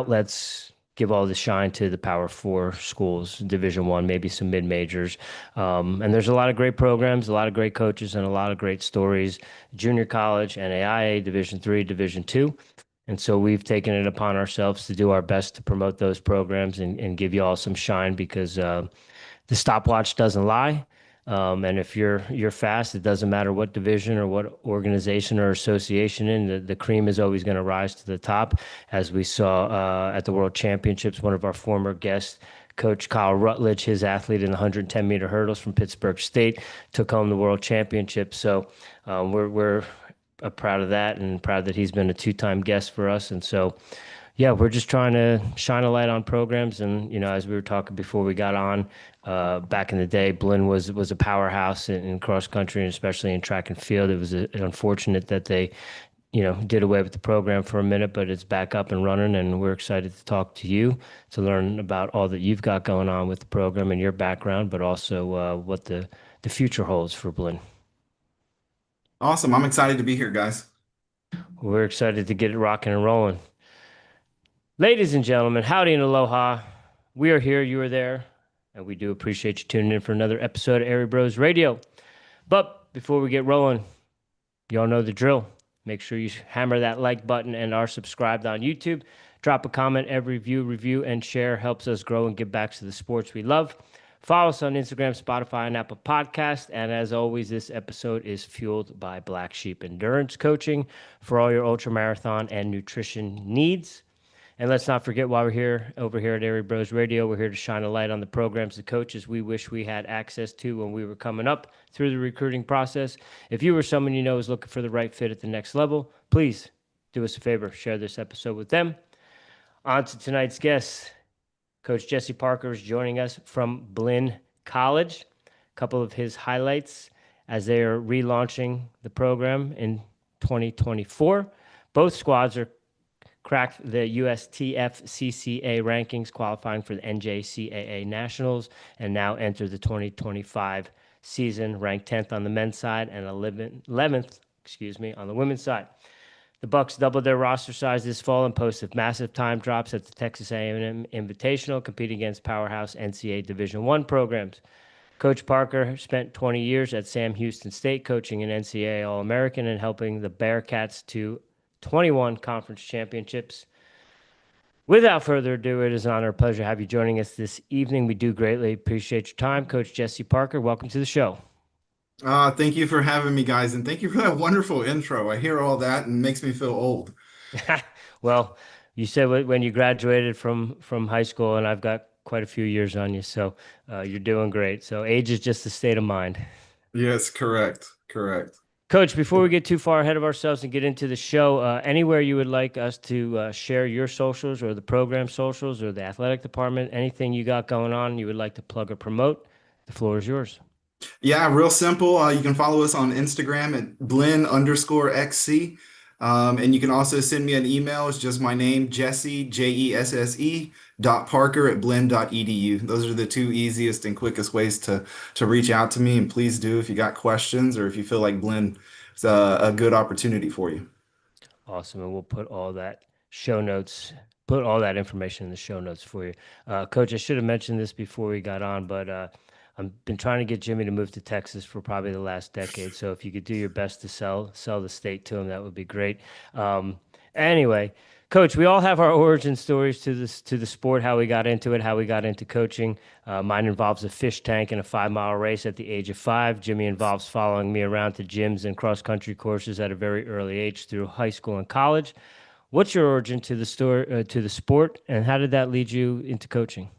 let's give all the shine to the Power Four schools, Division One, maybe some mid majors. And there's a lot of great programs, a lot of great coaches, and a lot of great stories. Junior college, NAIA, Division Three, Division Two. And so we've taken it upon ourselves to do our best to promote those programs and give you all some shine because the stopwatch doesn't lie. And if you're fast, it doesn't matter what division or what organization or association in, the cream is always going to rise to the top. As we saw at the World Championships, one of our former guests, Coach Kyle Rutledge, his athlete in the 110-meter hurdles from Pittsburgh State, took home the World Championship. So we're proud of that and proud that he's been a two-time guest for us. And so yeah, we're just trying to shine a light on programs. And, as we were talking before we got on, back in the day, Blinn was a powerhouse in cross country and especially in track and field. It was unfortunate that they, did away with the program for a minute, but it's back up and running. And we're excited to talk to you to learn about all that you've got going on with the program and your background, but also what the future holds for Blinn. Awesome. I'm excited to be here, guys. We're excited to get it rocking and rolling. Ladies and gentlemen, howdy and aloha. We are here, you are there, and we do appreciate you tuning in for another episode of Airey Bros Radio. But before we get rolling, y'all know the drill. Make sure you hammer that like button and are subscribed on YouTube. Drop a comment, every review, and share helps us grow and give back to the sports we love. Follow us on Instagram, Spotify, and Apple Podcast. And as always, this episode is fueled by Black Sheep Endurance Coaching for all your ultramarathon and nutrition needs. And let's not forget, while we're here, over here at Airey Bros Radio, we're here to shine a light on the programs and coaches we wish we had access to when we were coming up through the recruiting process. If you or someone you know is looking for the right fit at the next level, please do us a favor, share this episode with them. On to tonight's guest. Coach Jesse Parker is joining us from Blinn College. A couple of his highlights as they are relaunching the program in 2024. Both squads are cracked the USTFCCCA rankings, qualifying for the NJCAA Nationals, and now enter the 2025 season, ranked 10th on the men's side and 11th, on the women's side. The Bucs doubled their roster size this fall and posted massive time drops at the Texas A&M Invitational, competing against powerhouse NCAA Division I programs. Coach Parker spent 20 years at Sam Houston State, coaching an NCAA All-American and helping the Bearcats to 21 conference championships. Without further ado, it is an honor and pleasure to have you joining us this evening. We do greatly appreciate your time. Coach Jesse Parker, welcome to the show. Thank you for having me, guys, and thank you for that wonderful intro. I hear all that and it makes me feel old. Well, you said when you graduated from high school, and I've got quite a few years on you, so you're doing great. So age is just a state of mind. Yes, correct. Coach, before we get too far ahead of ourselves and get into the show, anywhere you would like us to share your socials or the program socials or the athletic department, anything you got going on you would like to plug or promote, the floor is yours. Yeah, real simple. You can follow us on Instagram at Blinn_XC. And you can also send me an email. It's just my name, Jesse, Jesse, .Parker@blinn.edu. Those are the two easiest and quickest ways to reach out to me. And please do if you got questions or if you feel like Blinn is a good opportunity for you. Awesome. And we'll put all that information in the show notes for you. Coach, I should have mentioned this before we got on, but I've been trying to get Jimmy to move to Texas for probably the last decade. So if you could do your best to sell the state to him, that would be great. Anyway, Coach, we all have our origin stories to the sport, how we got into it, how we got into coaching. Mine involves a fish tank and a 5-mile race at the age of 5. Jimmy involves following me around to gyms and cross-country courses at a very early age through high school and college. What's your origin to the sport, and how did that lead you into coaching?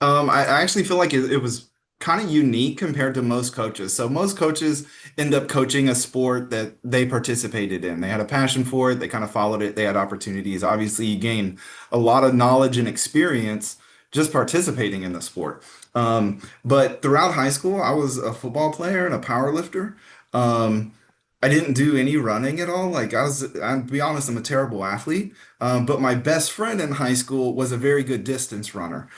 I actually feel like it was kind of unique compared to most coaches. So most coaches end up coaching a sport that they participated in. They had a passion for it. They kind of followed it. They had opportunities. Obviously, you gain a lot of knowledge and experience just participating in the sport. But throughout high school, I was a football player and a power lifter. I didn't do any running at all. I'll be honest, I'm a terrible athlete. But my best friend in high school was a very good distance runner.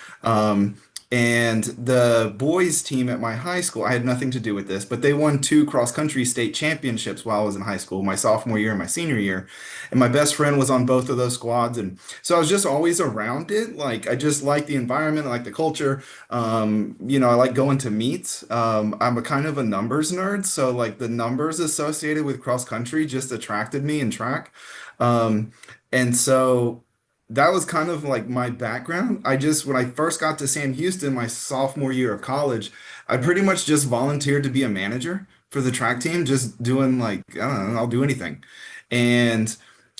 And the boys team at my high school, I had nothing to do with this, but they won two cross country state championships while I was in high school, my sophomore year and my senior year. And my best friend was on both of those squads. And so I was just always around it. Like I just like the environment, I like the culture. I like going to meets. I'm a kind of a numbers nerd. So like the numbers associated with cross country just attracted me in track. Um, and so that was kind of like my background. When I first got to Sam Houston, my sophomore year of college, I pretty much just volunteered to be a manager for the track team, just doing like, I don't know, I'll do anything. And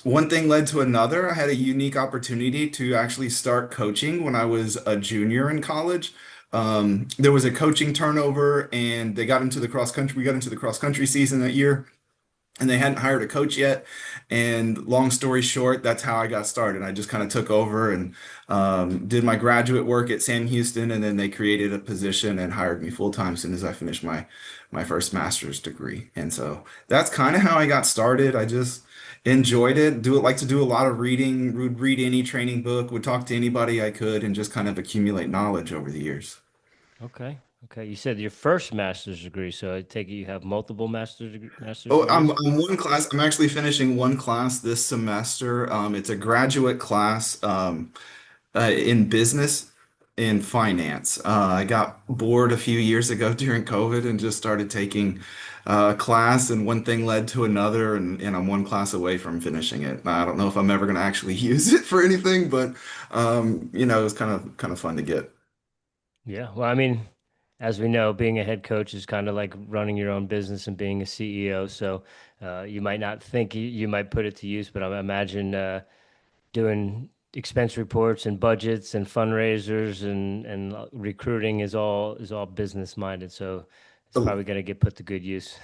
one thing led to another. I had a unique opportunity to actually start coaching when I was a junior in college. There was a coaching turnover and they got into the cross country. We got into the cross country season that year and they hadn't hired a coach yet. And long story short, that's how I got started. I just kind of took over and did my graduate work at Sam Houston, and then they created a position and hired me full time as soon as I finished my first master's degree. And so that's kind of how I got started. I just enjoyed it. Like to do a lot of reading. Would read any training book. Would talk to anybody I could, and just kind of accumulate knowledge over the years. Okay. Okay. You said your first master's degree, so I take it you have multiple master's Oh, degrees? I'm one class. I'm actually finishing one class this semester. It's a graduate class in business and finance. I got bored a few years ago during COVID and just started taking a class, and one thing led to another, and I'm one class away from finishing it. I don't know if I'm ever going to actually use it for anything, but it was kind of fun to get. Yeah. Well, I mean, as we know, being a head coach is kind of like running your own business and being a CEO. So you might not think you might put it to use, but I imagine doing expense reports and budgets and fundraisers and recruiting is all business minded. So it's probably going to get put to good use.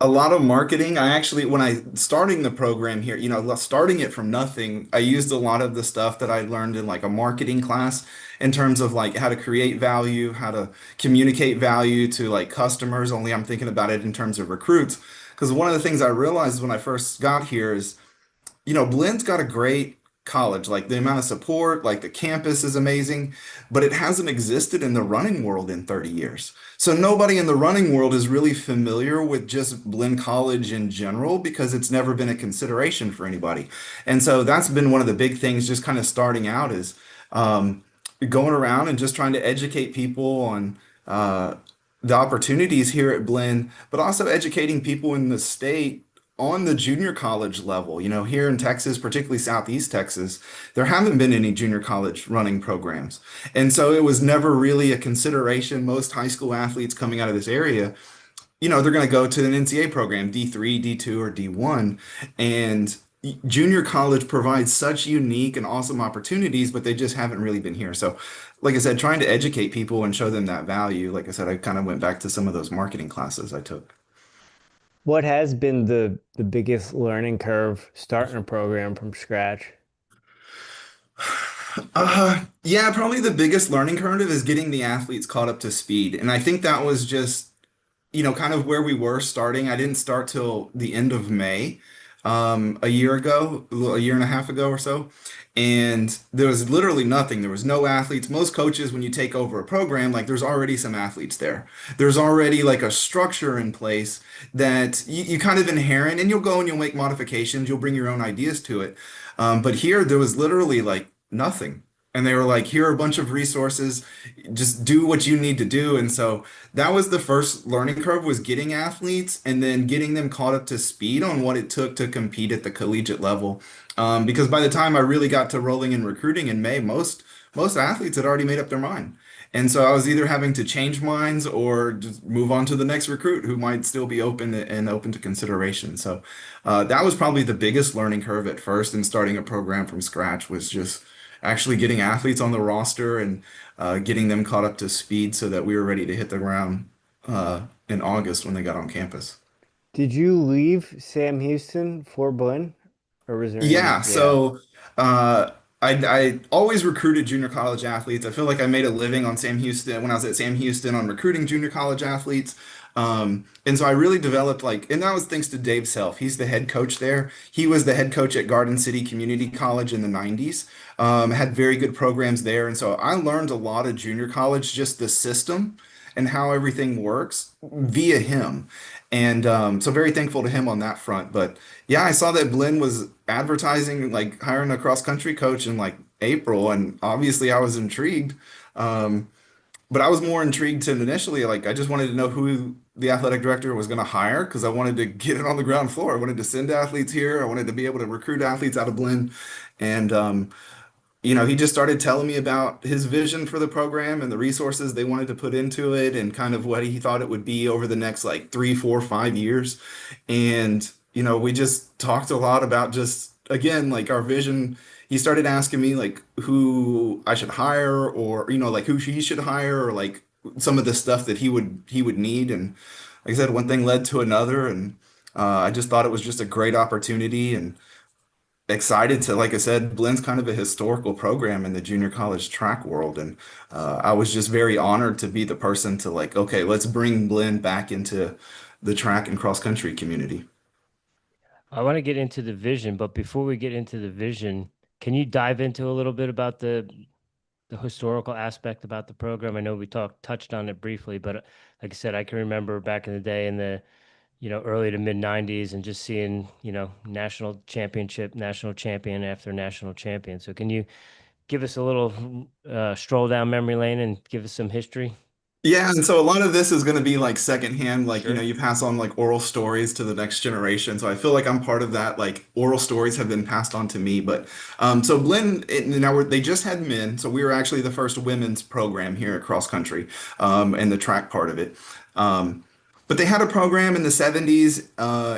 A lot of marketing. When I starting the program here, starting it from nothing, I used a lot of the stuff that I learned in like a marketing class in terms of like how to create value, how to communicate value to like customers. Only I'm thinking about it in terms of recruits. Because one of the things I realized when I first got here is Blinn's got a great college, like the amount of support, like the campus is amazing, but it hasn't existed in the running world in 30 years. So nobody in the running world is really familiar with just Blinn College in general because it's never been a consideration for anybody. And so that's been one of the big things just kind of starting out is um, going around and just trying to educate people on the opportunities here at Blinn, but also educating people in the state on the junior college level. Here in Texas, particularly Southeast Texas, there haven't been any junior college running programs. And so it was never really a consideration. Most high school athletes coming out of this area, they're going to go to an NCAA program, D3, D2, or D1. And junior college provides such unique and awesome opportunities, but they just haven't really been here. So, like I said, trying to educate people and show them that value, like I said, I kind of went back to some of those marketing classes I took. What has been the biggest learning curve starting a program from scratch? Yeah, probably the biggest learning curve is getting the athletes caught up to speed. And I think that was just, kind of where we were starting. I didn't start till the end of May, a year ago, a year and a half ago or so. And there was literally nothing. There was no athletes. Most coaches, when you take over a program, like there's already some athletes there. There's already like a structure in place that you kind of inherit, and you'll go and you'll make modifications. You'll bring your own ideas to it. But here, there was literally like nothing. And they were like, here are a bunch of resources, just do what you need to do. And so that was the first learning curve, was getting athletes and then getting them caught up to speed on what it took to compete at the collegiate level. Because by the time I really got to rolling in recruiting in May, most athletes had already made up their mind. And so I was either having to change minds or just move on to the next recruit who might still be open and open to consideration. So that was probably the biggest learning curve at first in starting a program from scratch, was just actually getting athletes on the roster and getting them caught up to speed so that we were ready to hit the ground in August when they got on campus. Did you leave Sam Houston for Blinn, or was there any? Yeah, Yeah. so uh, I always recruited junior college athletes. I feel like I made a living on Sam Houston when I was at Sam Houston on recruiting junior college athletes. And so I really developed like, and that was thanks to Dave Self. He's the head coach there. He was the head coach at Garden City Community College in the 90s. Had very good programs there. And so I learned a lot of junior college, just the system and how everything works via him. And so very thankful to him on that front. But yeah, I saw that Blinn was advertising like hiring a cross country coach in like April, and obviously I was intrigued. Um, but I was more intrigued to initially, like I just wanted to know who the athletic director was going to hire because I wanted to get it on the ground floor. I wanted to send athletes here. I wanted to be able to recruit athletes out of Blinn, and he just started telling me about his vision for the program and the resources they wanted to put into it and kind of what he thought it would be over the next like 3, 4, 5 years. And, we just talked a lot about just, again, like our vision. He started asking me like who I should hire or, like who he should hire or like some of the stuff that he would need. And like I said, one thing led to another. And I just thought it was just a great opportunity. And excited to, like I said, Blinn's kind of a historical program in the junior college track world. And I was just very honored to be the person to like, okay, let's bring Blinn back into the track and cross country community. I want to get into the vision, but before we get into the vision, can you dive into a little bit about the historical aspect about the program? I know we touched on it briefly, but like I said, I can remember back in the day in the early to mid 90s and just seeing, national championship, national champion after national champion. So can you give us a little stroll down memory lane and give us some history? Yeah, and so a lot of this is going to be like secondhand, like, Sure. you pass on like oral stories to the next generation. So I feel like I'm part of that, like oral stories have been passed on to me. But so Blinn, now they just had men. So we were actually the first women's program here at cross country and the track part of it. Um, but they had a program in the 70s,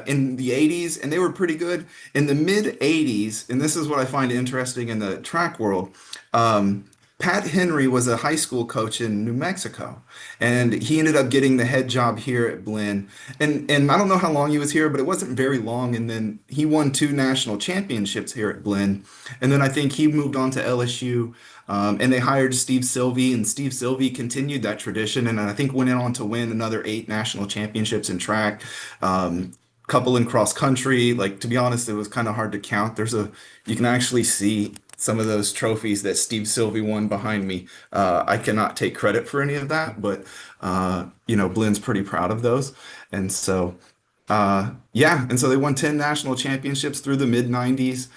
in the 80s, and they were pretty good. In the mid 80s, and this is what I find interesting in the track world. Um, Pat Henry was a high school coach in New Mexico, and he ended up getting the head job here at Blinn. And I don't know how long he was here, but it wasn't very long. And then he won 2 national championships here at Blinn. And then I think he moved on to LSU, and they hired Steve Sylvie, and Steve Sylvie continued that tradition, and I think went on to win another 8 national championships in track. Couple in cross country. Like to be honest, it was kind of hard to count. You can actually see some of those trophies that Steve Sylvie won behind me. I cannot take credit for any of that, but Blinn's pretty proud of those. And so, yeah, and so they won 10 national championships through the mid 90s.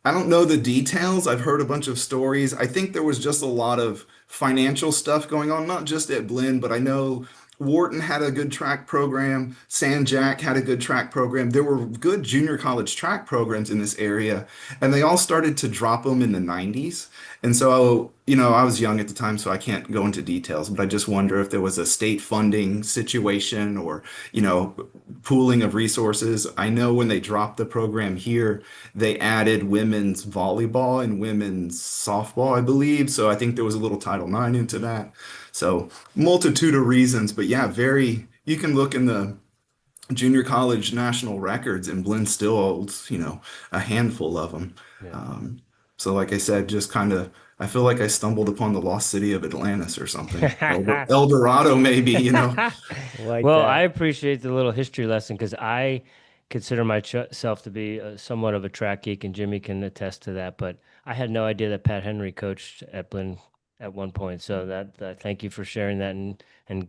I don't know the details. I've heard a bunch of stories. I think there was just a lot of financial stuff going on, not just at Blinn, but I know Wharton had a good track program. San Jack had a good track program. There were good junior college track programs in this area, and they all started to drop them in the 90s. And so, I was young at the time, so I can't go into details, but I just wonder if there was a state funding situation or, you know, pooling of resources. I know when they dropped the program here, they added women's volleyball and women's softball, I believe. So I think there was a little Title IX into that. So multitude of reasons, but yeah, you can look in the junior college national records and Blinn still holds, a handful of them. Yeah. So like I said, just kind of, I feel like I stumbled upon the lost city of Atlantis or something. El Dorado, maybe. Like Well, I that. appreciate the little history lesson because I consider myself to be somewhat of a track geek, and Jimmy can attest to that. But I had no idea that Pat Henry coached at Blinn at one point. So thank you for sharing that and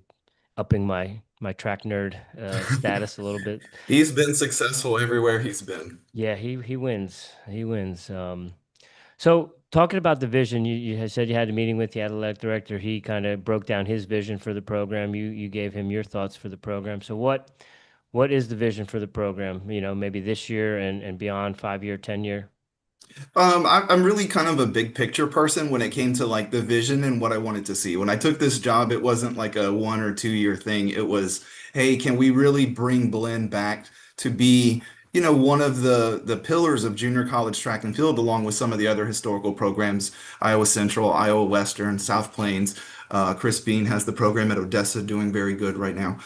upping my track nerd status a little bit. He's been successful everywhere he's been. Yeah, he wins. He wins. So talking about the vision, you had said you had a meeting with the athletic director. He kind of broke down his vision for the program. You gave him your thoughts for the program. So what is the vision for the program? Maybe this year and beyond, 5 year, 10 year. I'm really kind of a big picture person when it came to like the vision and what I wanted to see. When I took this job, it wasn't like a 1 or 2 year thing. It was, hey, can we really bring Blinn back to be, one of the pillars of junior college track and field, along with some of the other historical programs, Iowa Central, Iowa Western, South Plains. Chris Bean has the program at Odessa doing very good right now.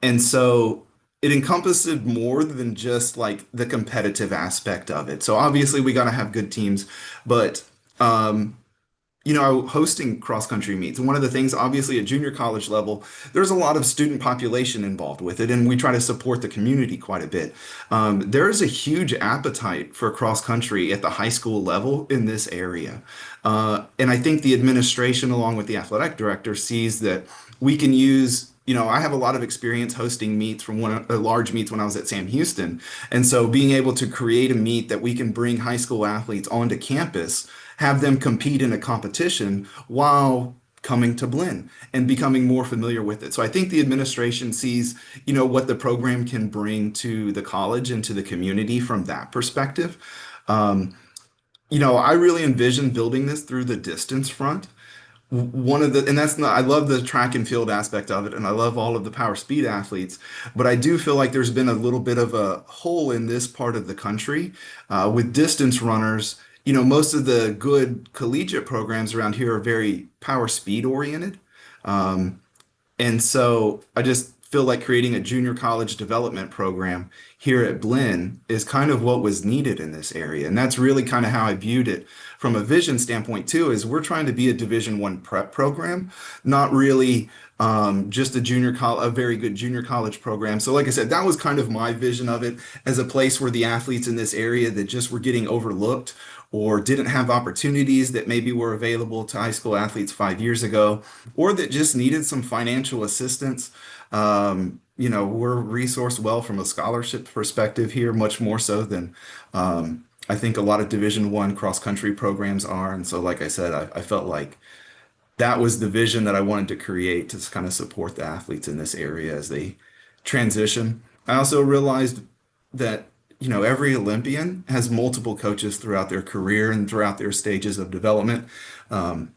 And so it encompassed more than just like the competitive aspect of it. So obviously we got to have good teams, but um, hosting cross country meets. And one of the things, obviously, at junior college level, there's a lot of student population involved with it, and we try to support the community quite a bit. There is a huge appetite for cross country at the high school level in this area. And I think the administration, along with the athletic director, sees that we can use. I have a lot of experience hosting meets from large meets when I was at Sam Houston. And so being able to create a meet that we can bring high school athletes onto campus, have them compete in a competition while coming to Blinn and becoming more familiar with it. So I think the administration sees, what the program can bring to the college and to the community from that perspective. Um, I really envision building this through the distance front. And that's not, I love the track and field aspect of it, and I love all of the power speed athletes, but I do feel like there's been a little bit of a hole in this part of the country with distance runners. Most of the good collegiate programs around here are very power speed oriented. Um, and so I just feel like creating a junior college development program here at Blinn is kind of what was needed in this area. And that's really kind of how I viewed it from a vision standpoint too, is we're trying to be a Division I prep program, not really just a very good junior college program. So like I said, that was kind of my vision of it, as a place where the athletes in this area that just were getting overlooked or didn't have opportunities that maybe were available to high school athletes 5 years ago, or that just needed some financial assistance. We're resourced well from a scholarship perspective here, much more so than I think a lot of Division I cross country programs are. And so, like I said, I felt like that was the vision that I wanted to create to kind of support the athletes in this area as they transition. I also realized that, every Olympian has multiple coaches throughout their career and throughout their stages of development. Um,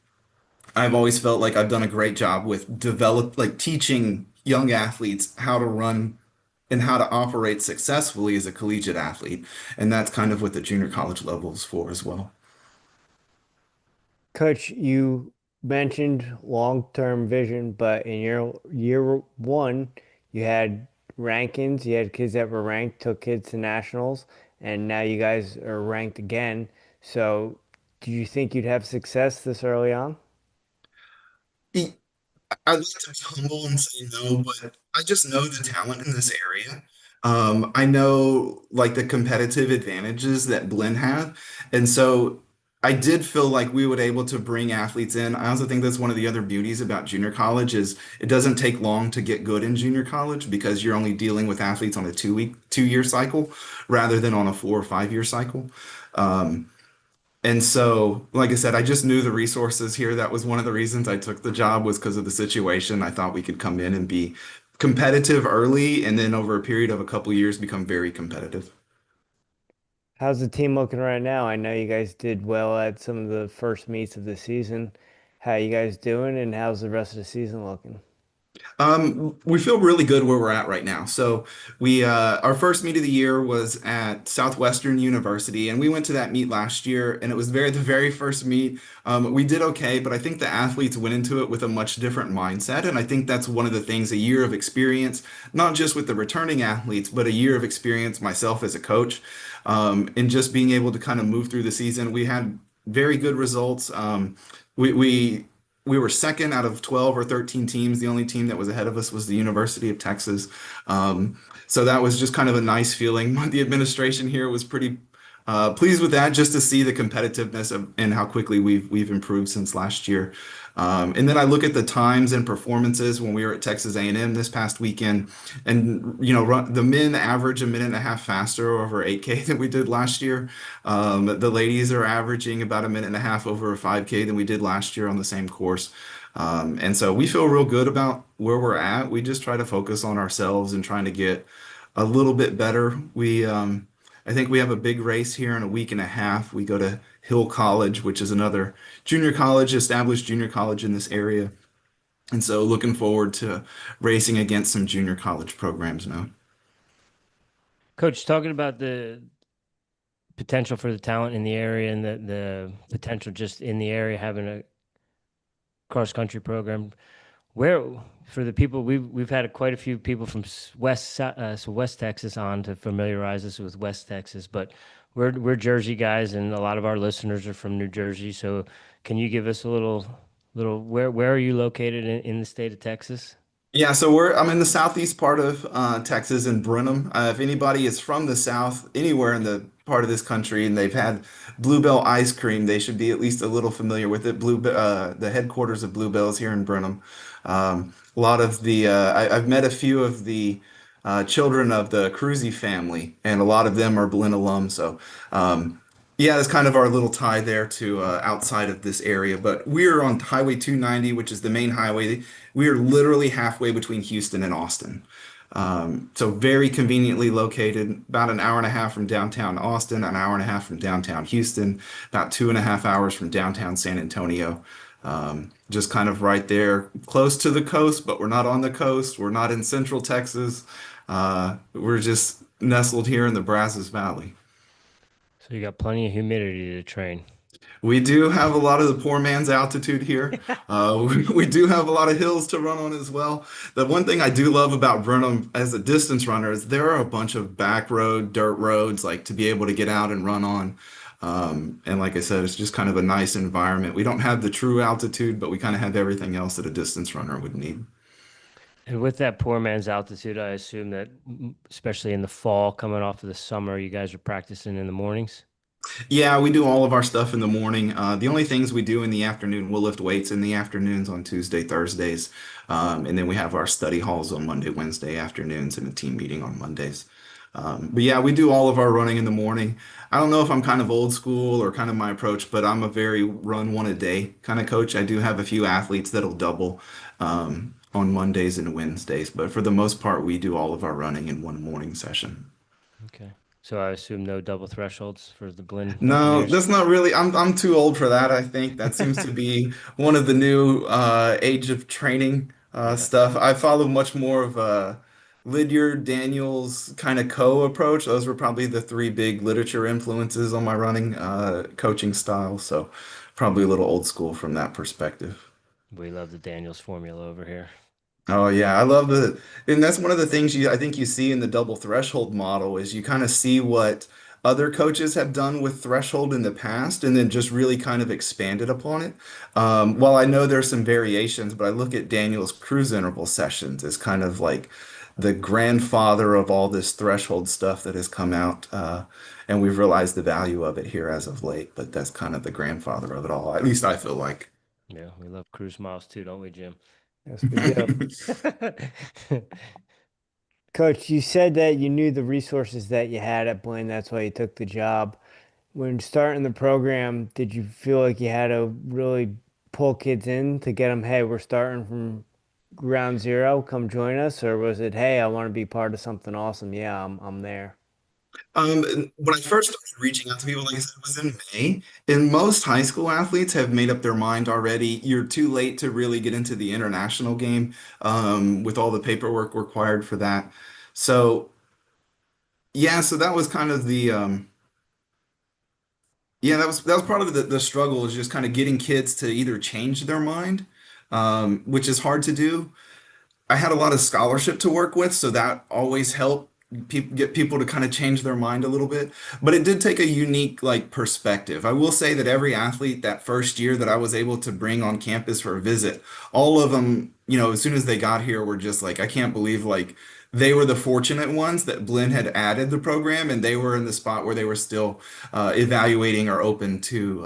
I've always felt like I've done a great job with like teaching young athletes how to run and how to operate successfully as a collegiate athlete. And that's kind of what the junior college level is for as well. Coach, you mentioned long-term vision, but in your year one, you had rankings. You had kids that were ranked, took kids to nationals, and now you guys are ranked again. So, do you think you'd have success this early on? I'd like to be humble and say no, but I just know the talent in this area. I know like the competitive advantages that Blinn have. And so I did feel like we would able to bring athletes in. I also think that's one of the other beauties about junior college is it doesn't take long to get good in junior college because you're only dealing with athletes on a 2-year cycle rather than on a 4 or 5 year cycle. Um, and so, like I said, I just knew the resources here. That was one of the reasons I took the job was because of the situation. I thought we could come in and be competitive early, and then over a period of a couple years, become very competitive. How's the team looking right now? I know you guys did well at some of the first meets of the season. How you guys doing, and how's the rest of the season looking? We feel really good where we're at right now. So our first meet of the year was at Southwestern University, and we went to that meet last year, and it was the very first meet. We did okay, but I think the athletes went into it with a much different mindset, and I think that's one of the things, a year of experience, not just with the returning athletes, but a year of experience myself as a coach, and just being able to kind of move through the season. We had very good results. We we we were second out of 12 or 13 teams. The only team that was ahead of us was the University of Texas. So that was just kind of a nice feeling. The administration here was pretty pleased with that, just to see the competitiveness and how quickly we've improved since last year. And then I look at the times and performances when we were at Texas A&M this past weekend, and the men average a minute and a half faster over 8K than we did last year. The ladies are averaging about a minute and a half over a 5K than we did last year on the same course. And so we feel real good about where we're at. We just try to focus on ourselves and trying to get a little bit better. I think we have a big race here in a week and a half. We go to Hill College, which is another junior college, established junior college in this area. And so looking forward to racing against some junior college programs now. Coach, talking about the potential for the talent in the area and the potential just in the area having a cross country program. Where for the people we've had quite a few people from West Texas on to familiarize us with West Texas, but we're Jersey guys, and a lot of our listeners are from New Jersey. So can you give us a little where are you located in the state of Texas? Yeah, so I'm in the southeast part of Texas in Brenham. If anybody is from the south, anywhere in the part of this country, and they've had Bluebell ice cream, they should be at least a little familiar with it. The headquarters of Bluebell is here in Brenham. A lot of I've met a few of the children of the Cruzy family, and a lot of them are Blinn alum. So yeah, that's kind of our little tie there to outside of this area. But we're on Highway 290, which is the main highway. We are literally halfway between Houston and Austin. So very conveniently located, about an hour and a half from downtown Austin, an hour and a half from downtown Houston, about 2.5 hours from downtown San Antonio. Just kind of right there, close to the coast, but we're not on the coast. We're not in Central Texas. We're just nestled here in the Brazos Valley. So you got plenty of humidity to train. We do have a lot of the poor man's altitude here. We do have a lot of hills to run on as well. The one thing I do love about Brenham as a distance runner is there are a bunch of back road, dirt roads, like to be able to get out and run on. And like I said, it's just kind of a nice environment. We don't have the true altitude, but we kind of have everything else that a distance runner would need. And with that poor man's altitude, I assume that especially in the fall, coming off of the summer, you guys are practicing in the mornings. Yeah, we do all of our stuff in the morning. The only things we do in the afternoon, we'll lift weights in the afternoons on Tuesday, Thursdays. And then we have our study halls on Monday, Wednesday afternoons and a team meeting on Mondays. But yeah, we do all of our running in the morning. I don't know if I'm kind of old school or kind of my approach, but I'm a very run one a day kind of coach. I do have a few athletes that'll double on Mondays and Wednesdays, but for the most part, we do all of our running in one morning session. Okay. So I assume no double thresholds for the Blinn No, Buccaneers. that's not really. I'm too old for that, I think. That seems to be one of the new age of training Yeah. stuff. I follow much more of Lydiard Daniels kind of co-approach. Those were probably the three big literature influences on my running coaching style. So probably a little old school from that perspective. We love the Daniels formula over here. Oh yeah, I love and that's one of the things I think you see in the double threshold model is you kind of see what other coaches have done with threshold in the past and then just really kind of expanded upon it. While I know there's some variations, but I look at Daniel's cruise interval sessions as kind of like the grandfather of all this threshold stuff that has come out. And we've realized the value of it here as of late, but that's kind of the grandfather of it all. At least I feel like. Yeah, we love cruise miles too, don't we, Jim? Yes, we do. Coach, you said that you knew the resources that you had at Blaine. That's why you took the job. When starting the program, did you feel like you had to really pull kids in to get them, hey, we're starting from ground zero, come join us? Or was it, hey, I want to be part of something awesome? Yeah, I'm there. When I first started reaching out to people, like I said, it was in May, and most high school athletes have made up their mind already. You're too late to really get into the international game, with all the paperwork required for that. So yeah, so that was kind of yeah, that was part of the struggle is just kind of getting kids to either change their mind, which is hard to do. I had a lot of scholarship to work with, so that always helped get people to kind of change their mind a little bit. But it did take a unique like perspective. I will say that every athlete that first year that I was able to bring on campus for a visit, all of them, as soon as they got here, were just like, I can't believe like they were the fortunate ones that Blinn had added the program, and they were in the spot where they were still evaluating or open to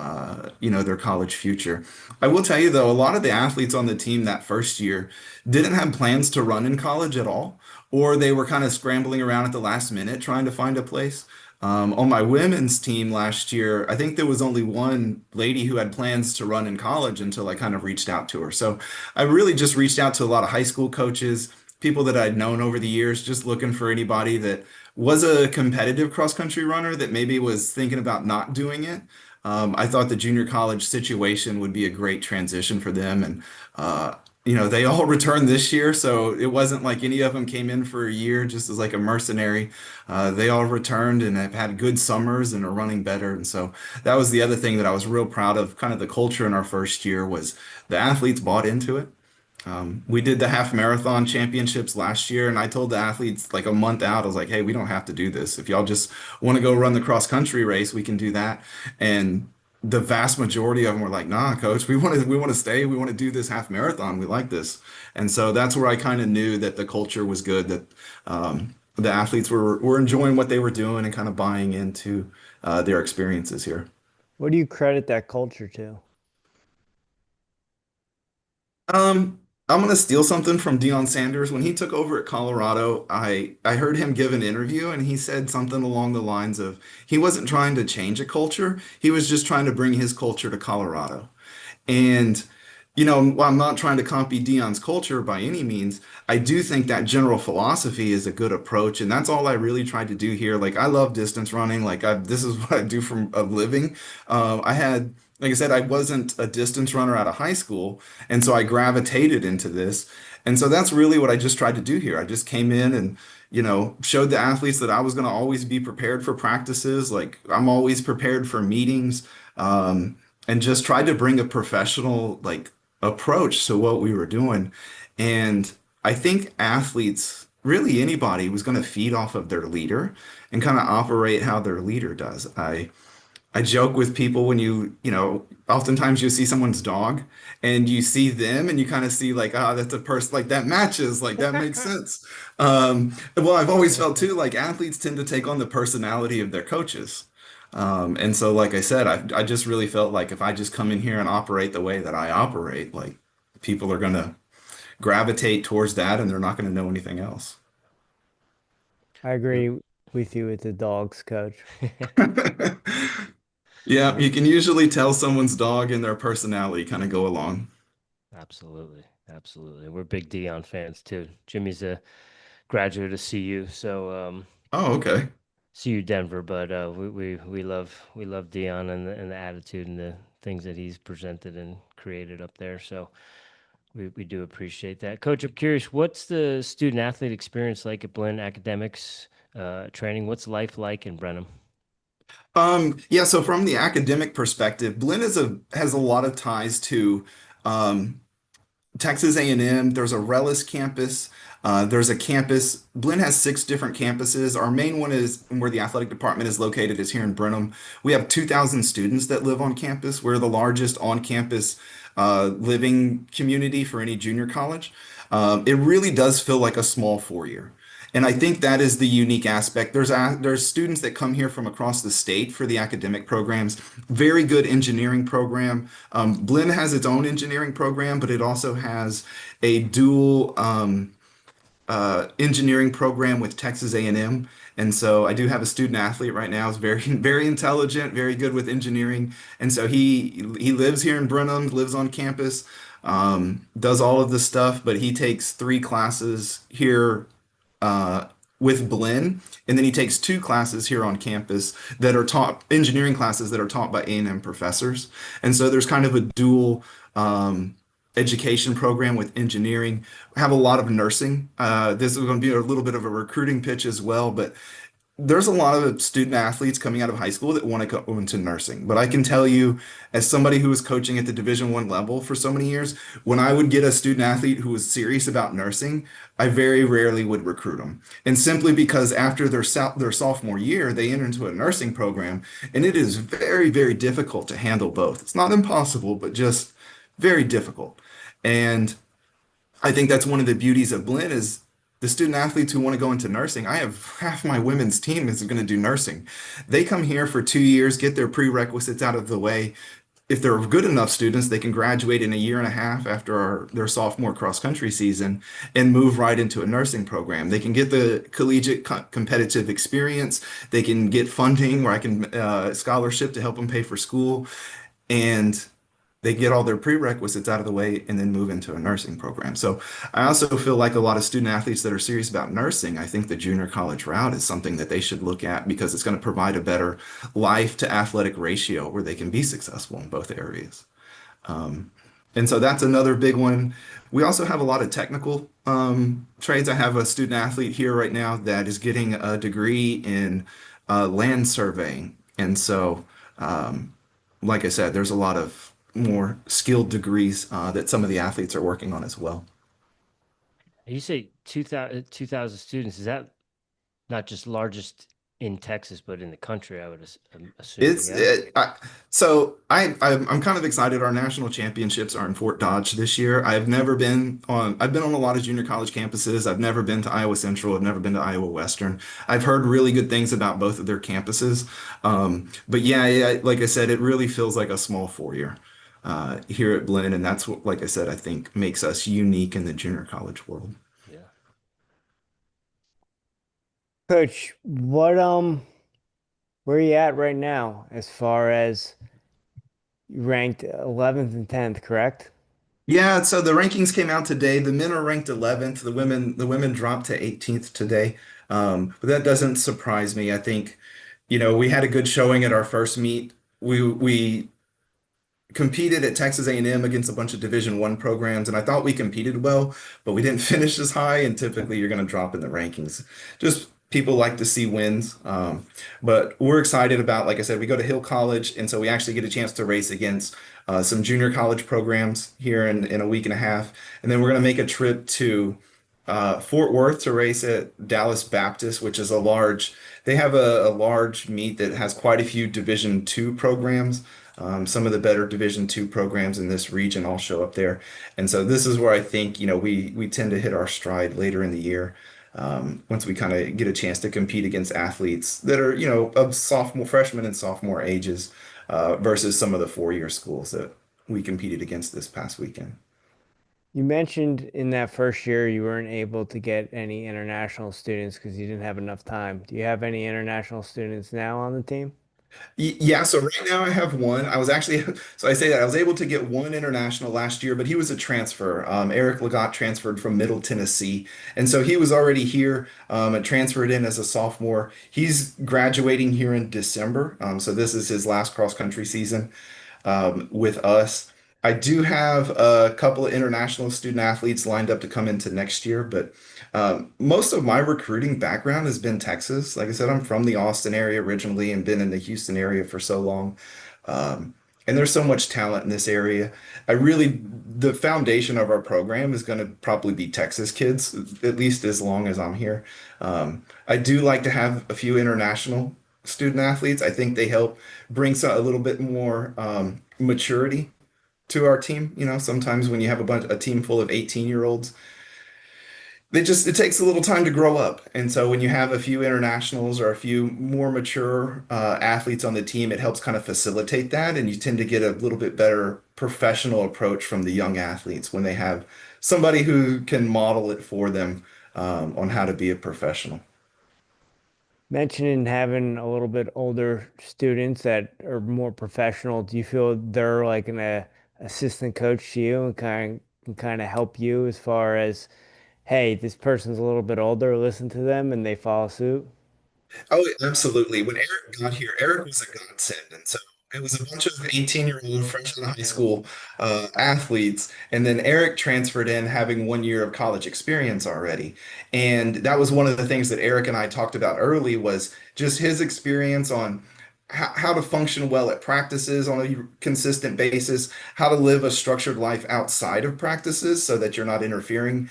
their college future. I will tell you though, a lot of the athletes on the team that first year didn't have plans to run in college at all, or they were kind of scrambling around at the last minute trying to find a place. On my women's team last year, I think there was only one lady who had plans to run in college until I kind of reached out to her. So I really just reached out to a lot of high school coaches, people that I'd known over the years, just looking for anybody that was a competitive cross country runner that maybe was thinking about not doing it. I thought the junior college situation would be a great transition for them. And they all returned this year, so it wasn't like any of them came in for a year just as like a mercenary. They all returned and have had good summers and are running better. And so that was the other thing that I was real proud of. Kind of the culture in our first year was the athletes bought into it. We did the half marathon championships last year, and I told the athletes like a month out, I was like, hey, we don't have to do this. If y'all just want to go run the cross country race, we can do that. And the vast majority of them were like, nah, coach, we want to stay. We want to do this half marathon. We like this. And so that's where I kind of knew that the culture was good, that the athletes were enjoying what they were doing and kind of buying into their experiences here. What do you credit that culture to? I'm gonna steal something from Deion Sanders. When he took over at Colorado, I heard him give an interview and he said something along the lines of he wasn't trying to change a culture, he was just trying to bring his culture to Colorado. And, while I'm not trying to copy Dion's culture by any means, I do think that general philosophy is a good approach. And that's all I really tried to do here. Like, I love distance running. This is what I do for a living. Like I said, I wasn't a distance runner out of high school. And so I gravitated into this. And so that's really what I just tried to do here. I just came in and, showed the athletes that I was going to always be prepared for practices. Like, I'm always prepared for meetings. And just tried to bring a professional like approach to what we were doing. And I think athletes, really anybody, was going to feed off of their leader and kind of operate how their leader does. I joke with people when oftentimes you see someone's dog and you see them and you kind of see like, ah, that's a person like that matches, like that makes sense. Well, I've always felt too, like athletes tend to take on the personality of their coaches. And so, like I said, I just really felt like if I just come in here and operate the way that I operate, like people are going to gravitate towards that and they're not going to know anything else. I agree with you with the dogs, coach. Yeah, Yeah, you can usually tell someone's dog and their personality kind of go along. absolutely. Absolutely. We're big Dion fans too. Jimmy's a graduate of CU, so Oh, okay. CU Denver, but we love Dion and the attitude and the things that he's presented and created up there. So we do appreciate that. Coach, I'm curious, what's the student athlete experience like at Blinn Academics training? What's life like in Brenham? Yeah, so from the academic perspective, Blinn has a lot of ties to um, Texas A&M. There's a Rellis campus. There's a campus. Blinn has 6 different campuses. Our main one is where the athletic department is located is here in Brenham. We have 2,000 students that live on campus. We're the largest on-campus living community for any junior college. It really does feel like a small 4-year. And I think that is the unique aspect. There's students that come here from across the state for the academic programs. Very good engineering program. Blinn has its own engineering program, but it also has a dual engineering program with Texas A&M. And so I do have a student athlete right now. Is very very intelligent, very good with engineering. And so he lives here in Brenham, lives on campus, does all of this stuff, but he takes 3 classes here uh, with Blinn, and then he takes 2 classes here on campus that are taught engineering classes that are taught by A&M professors. And so there's kind of a dual education program with engineering. I have a lot of nursing. This is going to be a little bit of a recruiting pitch as well, but there's a lot of student athletes coming out of high school that want to go into nursing. But I can tell you, as somebody who was coaching at the Division 1 level for so many years, when I would get a student athlete who was serious about nursing, I very rarely would recruit them. And simply because after their sophomore year, they enter into a nursing program, and it is very, very difficult to handle both. It's not impossible, but just very difficult. And I think that's one of the beauties of Blinn is the student athletes who want to go into nursing. I have half my women's team is going to do nursing. They come here for 2 years, get their prerequisites out of the way. If they're good enough students, they can graduate in a year and a half after their sophomore cross country season and move right into a nursing program. They can get the collegiate competitive experience. They can get funding where I can scholarship to help them pay for school. And they get all their prerequisites out of the way and then move into a nursing program. So I also feel like a lot of student athletes that are serious about nursing, I think the junior college route is something that they should look at because it's going to provide a better life to athletic ratio where they can be successful in both areas. Um, and so that's another big one. We also have a lot of technical trades. I have a student athlete here right now that is getting a degree in land surveying. And so, like I said, there's a lot of more skilled degrees that some of the athletes are working on as well. You say 2,000 students. Is that not just largest in Texas, but in the country, I would I'm assuming, It's yeah? I'm kind of excited. Our national championships are in Fort Dodge this year. I've been on a lot of junior college campuses. I've never been to Iowa Central. I've never been to Iowa Western. I've heard really good things about both of their campuses. But yeah, like I said, it really feels like a small 4 year here at Blinn, and that's what, like I said, I think makes us unique in the junior college world. Yeah. Coach, where are you at right now as far as you ranked 11th and 10th, correct? Yeah, so the rankings came out today. The men are ranked 11th. The women dropped to 18th today. But that doesn't surprise me. I think, we had a good showing at our first meet. We competed at Texas A&M against a bunch of Division I programs, and I thought we competed well, but we didn't finish as high, and typically you're going to drop in the rankings. Just people like to see wins. But we're excited about, like I said, we go to Hill College, and so we actually get a chance to race against some junior college programs here in a week and a half. And then we're going to make a trip to Fort Worth to race at Dallas Baptist, which is they have a large meet that has quite a few Division II programs. Some of the better Division II programs in this region all show up there. And so this is where I think, we tend to hit our stride later in the year. Once we kind of get a chance to compete against athletes that are, of freshman and sophomore ages, versus some of the 4 year schools that we competed against this past weekend. You mentioned in that first year you weren't able to get any international students because you didn't have enough time. Do you have any international students now on the team? Yeah, so right now I have one. I was actually, so I say that I was able to get one international last year, but he was a transfer. Eric Legat transferred from Middle Tennessee. And so he was already here, and transferred in as a sophomore. He's graduating here in December. So this is his last cross country season with us. I do have a couple of international student athletes lined up to come into next year, but most of my recruiting background has been Texas. Like I said, I'm from the Austin area originally and been in the Houston area for so long. And there's so much talent in this area. The foundation of our program is going to probably be Texas kids, at least as long as I'm here. I do like to have a few international student athletes. I think they help bring a little bit more maturity to our team. Sometimes when you have a team full of 18-year-olds, it takes a little time to grow up. And so when you have a few internationals or a few more mature athletes on the team, it helps kind of facilitate that. And you tend to get a little bit better professional approach from the young athletes when they have somebody who can model it for them on how to be a professional. Mentioning having a little bit older students that are more professional, do you feel they're like an assistant coach to you and kind of help you as far as, hey, this person's a little bit older, listen to them and they follow suit? Oh, absolutely. When Eric got here, Eric was a godsend. And so it was a bunch of 18-year-old fresh out of high school athletes. And then Eric transferred in having 1 year of college experience already. And that was one of the things that Eric and I talked about early was just his experience on how to function well at practices on a consistent basis, how to live a structured life outside of practices so that you're not interfering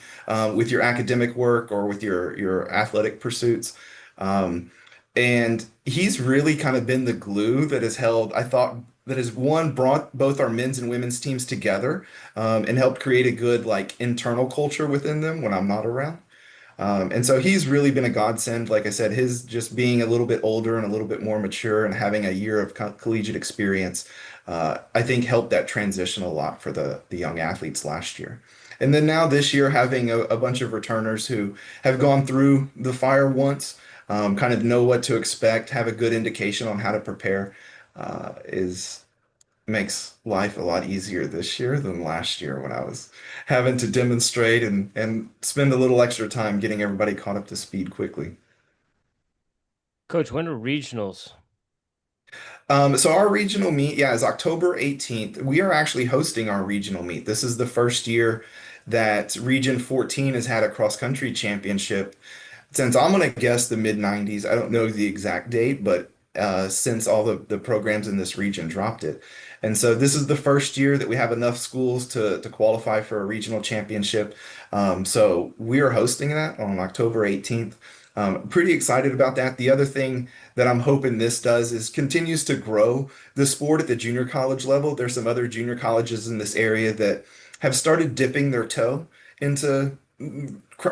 with your academic work or with your athletic pursuits. Um, and he's really kind of been the glue that has held, I thought, that has one brought both our men's and women's teams together, and helped create a good like internal culture within them when I'm not around. And so he's really been a godsend. Like I said, his just being a little bit older and a little bit more mature and having a year of collegiate experience, I think helped that transition a lot for the young athletes last year. And then now this year, having a bunch of returners who have gone through the fire once, kind of know what to expect, have a good indication on how to prepare, is makes life a lot easier this year than last year when I was having to demonstrate and spend a little extra time getting everybody caught up to speed quickly. Coach, when are regionals? So our regional meet, yeah, is October 18th. We are actually hosting our regional meet. This is the first year that Region 14 has had a cross-country championship since I'm gonna guess the mid 90s. I don't know the exact date, but since all the programs in this region dropped it. And so this is the first year that we have enough schools to qualify for a regional championship. So we are hosting that on October 18th. Pretty excited about that. The other thing that I'm hoping this does is continues to grow the sport at the junior college level. There's some other junior colleges in this area that have started dipping their toe into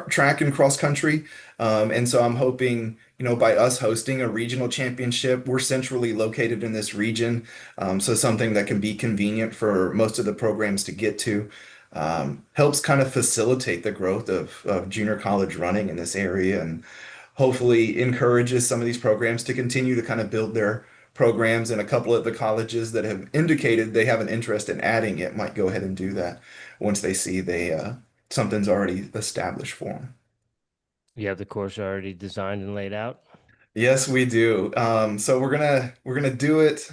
track and cross country. And so I'm hoping, by us hosting a regional championship, we're centrally located in this region. So something that can be convenient for most of the programs to get to. Helps kind of facilitate the growth of junior college running in this area and hopefully encourages some of these programs to continue to kind of build their programs. And a couple of the colleges that have indicated they have an interest in adding it might go ahead and do that once they see something's already established for them. You have the course already designed and laid out? Yes, we do. So we're gonna do it.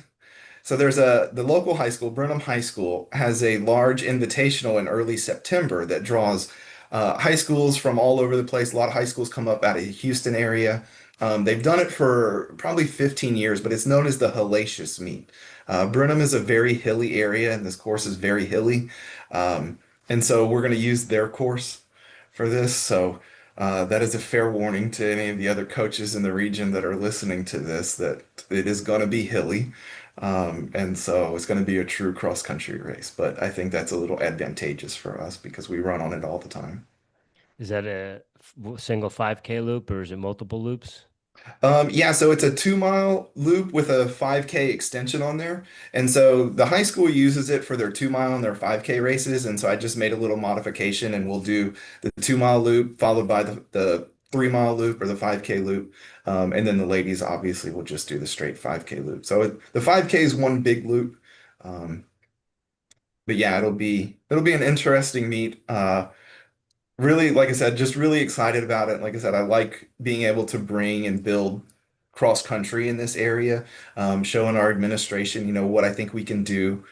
So the local high school, Brenham High School, has a large invitational in early September that draws high schools from all over the place. A lot of high schools come up out of the Houston area. They've done it for probably 15 years, but it's known as the Hellacious Meet. Brenham is a very hilly area, and this course is very hilly. And so we're going to use their course for this. So that is a fair warning to any of the other coaches in the region that are listening to this that it is going to be hilly. And so it's going to be a true cross country race, but I think that's a little advantageous for us because we run on it all the time. Is that a single 5K loop or is it multiple loops? Yeah, so it's a 2 mile loop with a 5K extension on there. And so the high school uses it for their 2 mile and their 5K races. And so I just made a little modification and we'll do the 2 mile loop followed by the 3 mile loop or the 5K loop. And then the ladies obviously will just do the straight 5K loop. So the 5K is one big loop. Um, but yeah, it'll be an interesting meet. Really, like I said, just really excited about it. Like I said, I like being able to bring and build cross country in this area, showing our administration, what I think we can do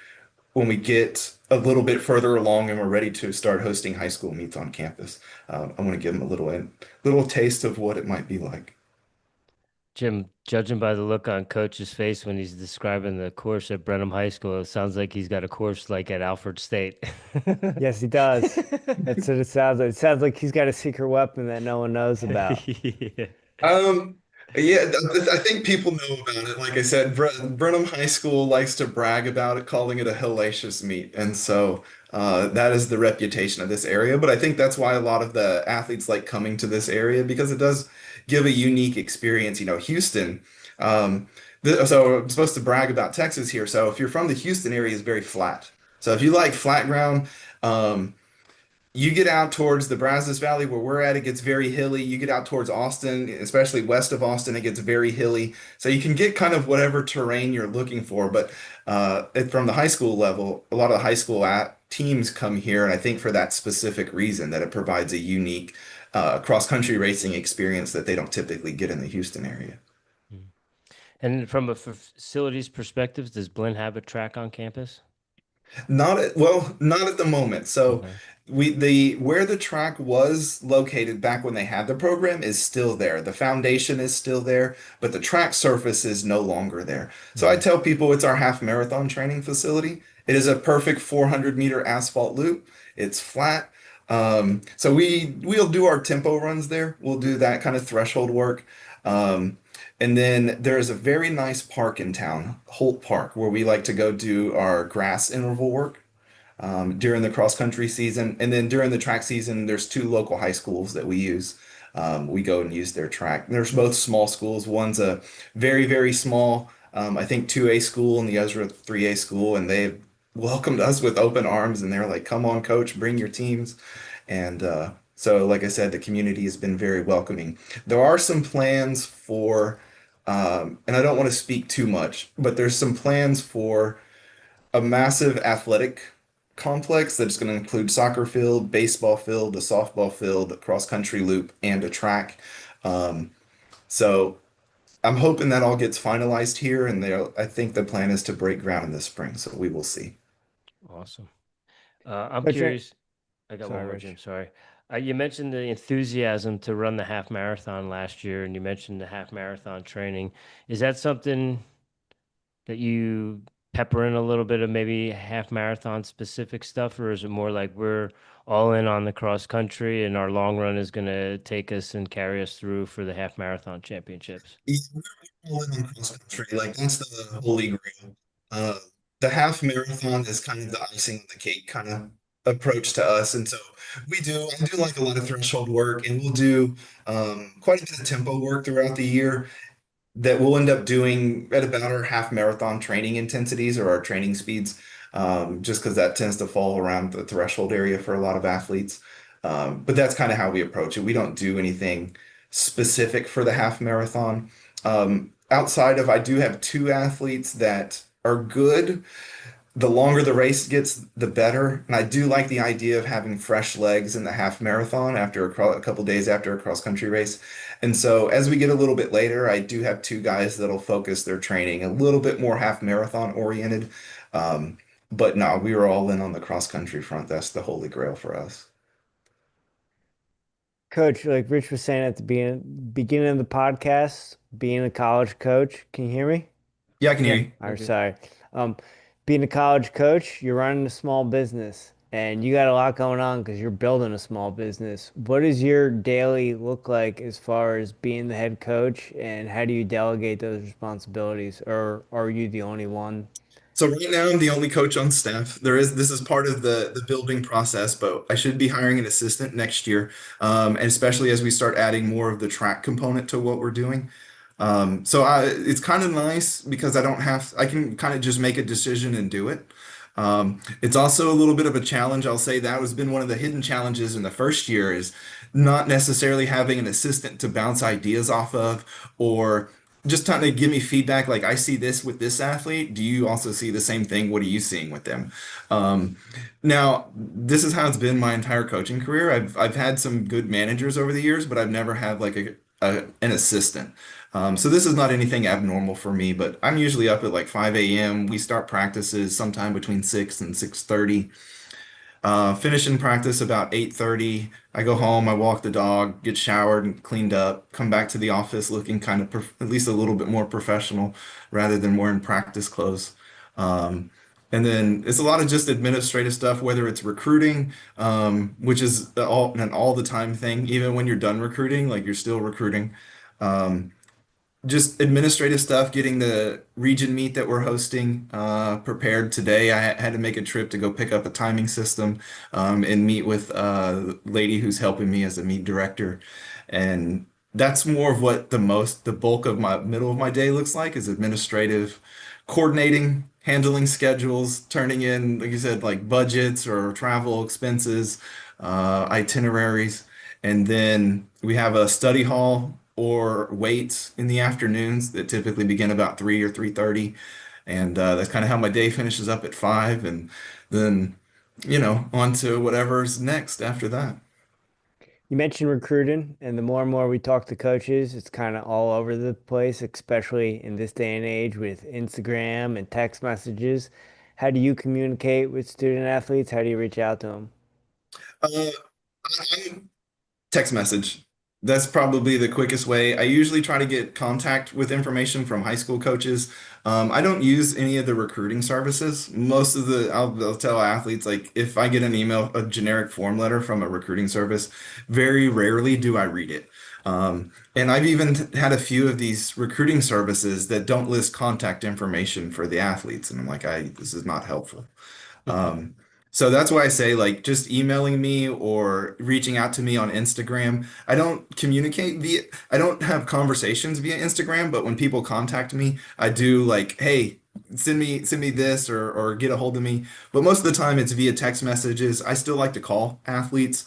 when we get a little bit further along and we're ready to start hosting high school meets on campus. I want to give them a little taste of what it might be like. Jim, judging by the look on Coach's face when he's describing the course at Brenham High School, it sounds like he's got a course like at Alfred State. Yes, he does. That's what it sounds like. It sounds like he's got a secret weapon that no one knows about. Yeah. Um, yeah, I think people know about it. Like I said, Brenham High School likes to brag about it, calling it a hellacious meet. And so that is the reputation of this area. But I think that's why a lot of the athletes like coming to this area because it does give a unique experience. Houston. So I'm supposed to brag about Texas here. So if you're from the Houston area, it's very flat. So if you like flat ground, um, you get out towards the Brazos Valley where we're at, it gets very hilly. You get out towards Austin, especially west of Austin, it gets very hilly. So you can get kind of whatever terrain you're looking for. But from the high school level, a lot of the high school teams come here, and I think for that specific reason that it provides a unique cross-country racing experience that they don't typically get in the Houston area. Mm. And from a facilities perspective, does Blinn have a track on campus? Not at the moment. So Okay. the where the track was located back when they had the program is still there. The foundation is still there, but the track surface is no longer there. So I Mhm. tell people it's our half marathon training facility. It is a perfect 400-meter asphalt loop. It's flat. So we'll do our tempo runs there. We'll do that kind of threshold work. Um, and then there is a very nice park in town, Holt Park, where we like to go do our grass interval work during the cross country season. And then during the track season, there's two local high schools that we use. We go and use their track. There's both small schools. One's a very, very small, I think 2A school and the Ezra 3A school. And they welcomed us with open arms and they're like, come on, coach, bring your teams. And so, like I said, the community has been very welcoming. There are some plans for, and I don't want to speak too much, but there's some plans for a massive athletic complex that's going to include soccer field, baseball field, a softball field, a cross country loop, and a track. Um, so I'm hoping that all gets finalized here, and I think the plan is to break ground in the spring. So we will see. Awesome. I'm But you curious. I got one sorry, more, Jim. Rich. Sorry. You mentioned the enthusiasm to run the half marathon last year, and you mentioned the half marathon training. Is that something that you pepper in a little bit of maybe half marathon specific stuff, or is it more like we're all in on the cross country and our long run is going to take us and carry us through for the half marathon championships? Yeah, we're all in on cross country. Like that's the holy grail. Uh, the half marathon is kind of the icing on the cake kind of approach to us. And so I do like a lot of threshold work, and we'll do quite a bit of tempo work throughout the year that we'll end up doing at about our half marathon training intensities or our training speeds, just because that tends to fall around the threshold area for a lot of athletes. But that's kind of how we approach it. We don't do anything specific for the half marathon. Outside of, I do have two athletes that are good. The longer the race gets, the better. And I do like the idea of having fresh legs in the half marathon after a couple days after a cross country race. And so as we get a little bit later, I do have two guys that'll focus their training a little bit more half marathon oriented. Um, but no, we were all in on the cross country front. That's the holy grail for us. Coach, like Rich was saying at the beginning of the podcast, being a college coach, can you hear me? Yeah, I can hear Yeah, you. you're I'm good. sorry. Um, Being a college coach, you're running a small business and you got a lot going on because you're building a small business. What does your daily look like as far as being the head coach, and how do you delegate those responsibilities, or are you the only one? So right now I'm the only coach on staff. This is part of the building process, but I should be hiring an assistant next year, and especially as we start adding more of the track component to what we're doing. It's kind of nice because I can kind of just make a decision and do it. It's also a little bit of a challenge. I'll say that has been one of the hidden challenges in the first year is not necessarily having an assistant to bounce ideas off of or just trying to give me feedback. Like I see this with this athlete. Do you also see the same thing? What are you seeing with them? Um, Now, this is how it's been my entire coaching career. I've had some good managers over the years, but I've never had like an assistant. So this is not anything abnormal for me, but I'm usually up at like 5 a.m. We start practices sometime between 6 and 6:30. Finish in practice about 8:30. I go home, I walk the dog, get showered and cleaned up, come back to the office looking kind of at least a little bit more professional rather than wearing practice clothes. Um, and then it's a lot of just administrative stuff, whether it's recruiting, which is all the time thing. Even when you're done recruiting, like you're still recruiting. Um, just administrative stuff, getting the region meet that we're hosting prepared today. I had to make a trip to go pick up a timing system and meet with a lady who's helping me as a meet director. And that's more of what the bulk of my middle of my day looks like is administrative, coordinating, handling schedules, turning in, like you said, like budgets or travel expenses, itineraries. And then we have a study hall or weights in the afternoons that typically begin about 3 or 3:30. And that's kind of how my day finishes up at 5. And then, on to whatever's next after that. You mentioned recruiting, and the more and more we talk to coaches, it's kind of all over the place, especially in this day and age with Instagram and text messages. How do you communicate with student athletes? How do you reach out to them? Uh, I Text message. That's probably the quickest way. I usually try to get contact with information from high school coaches. I don't use any of the recruiting services. I'll tell athletes like if I get an email, a generic form letter from a recruiting service, very rarely do I read it. And I've even had a few of these recruiting services that don't list contact information for the athletes, and I'm like, this is not helpful. Um, so that's why I say like just emailing me or reaching out to me on Instagram. I don't have conversations via Instagram, but when people contact me, I do like, hey, send me this or get a hold of me. But most of the time it's via text messages. I still like to call athletes.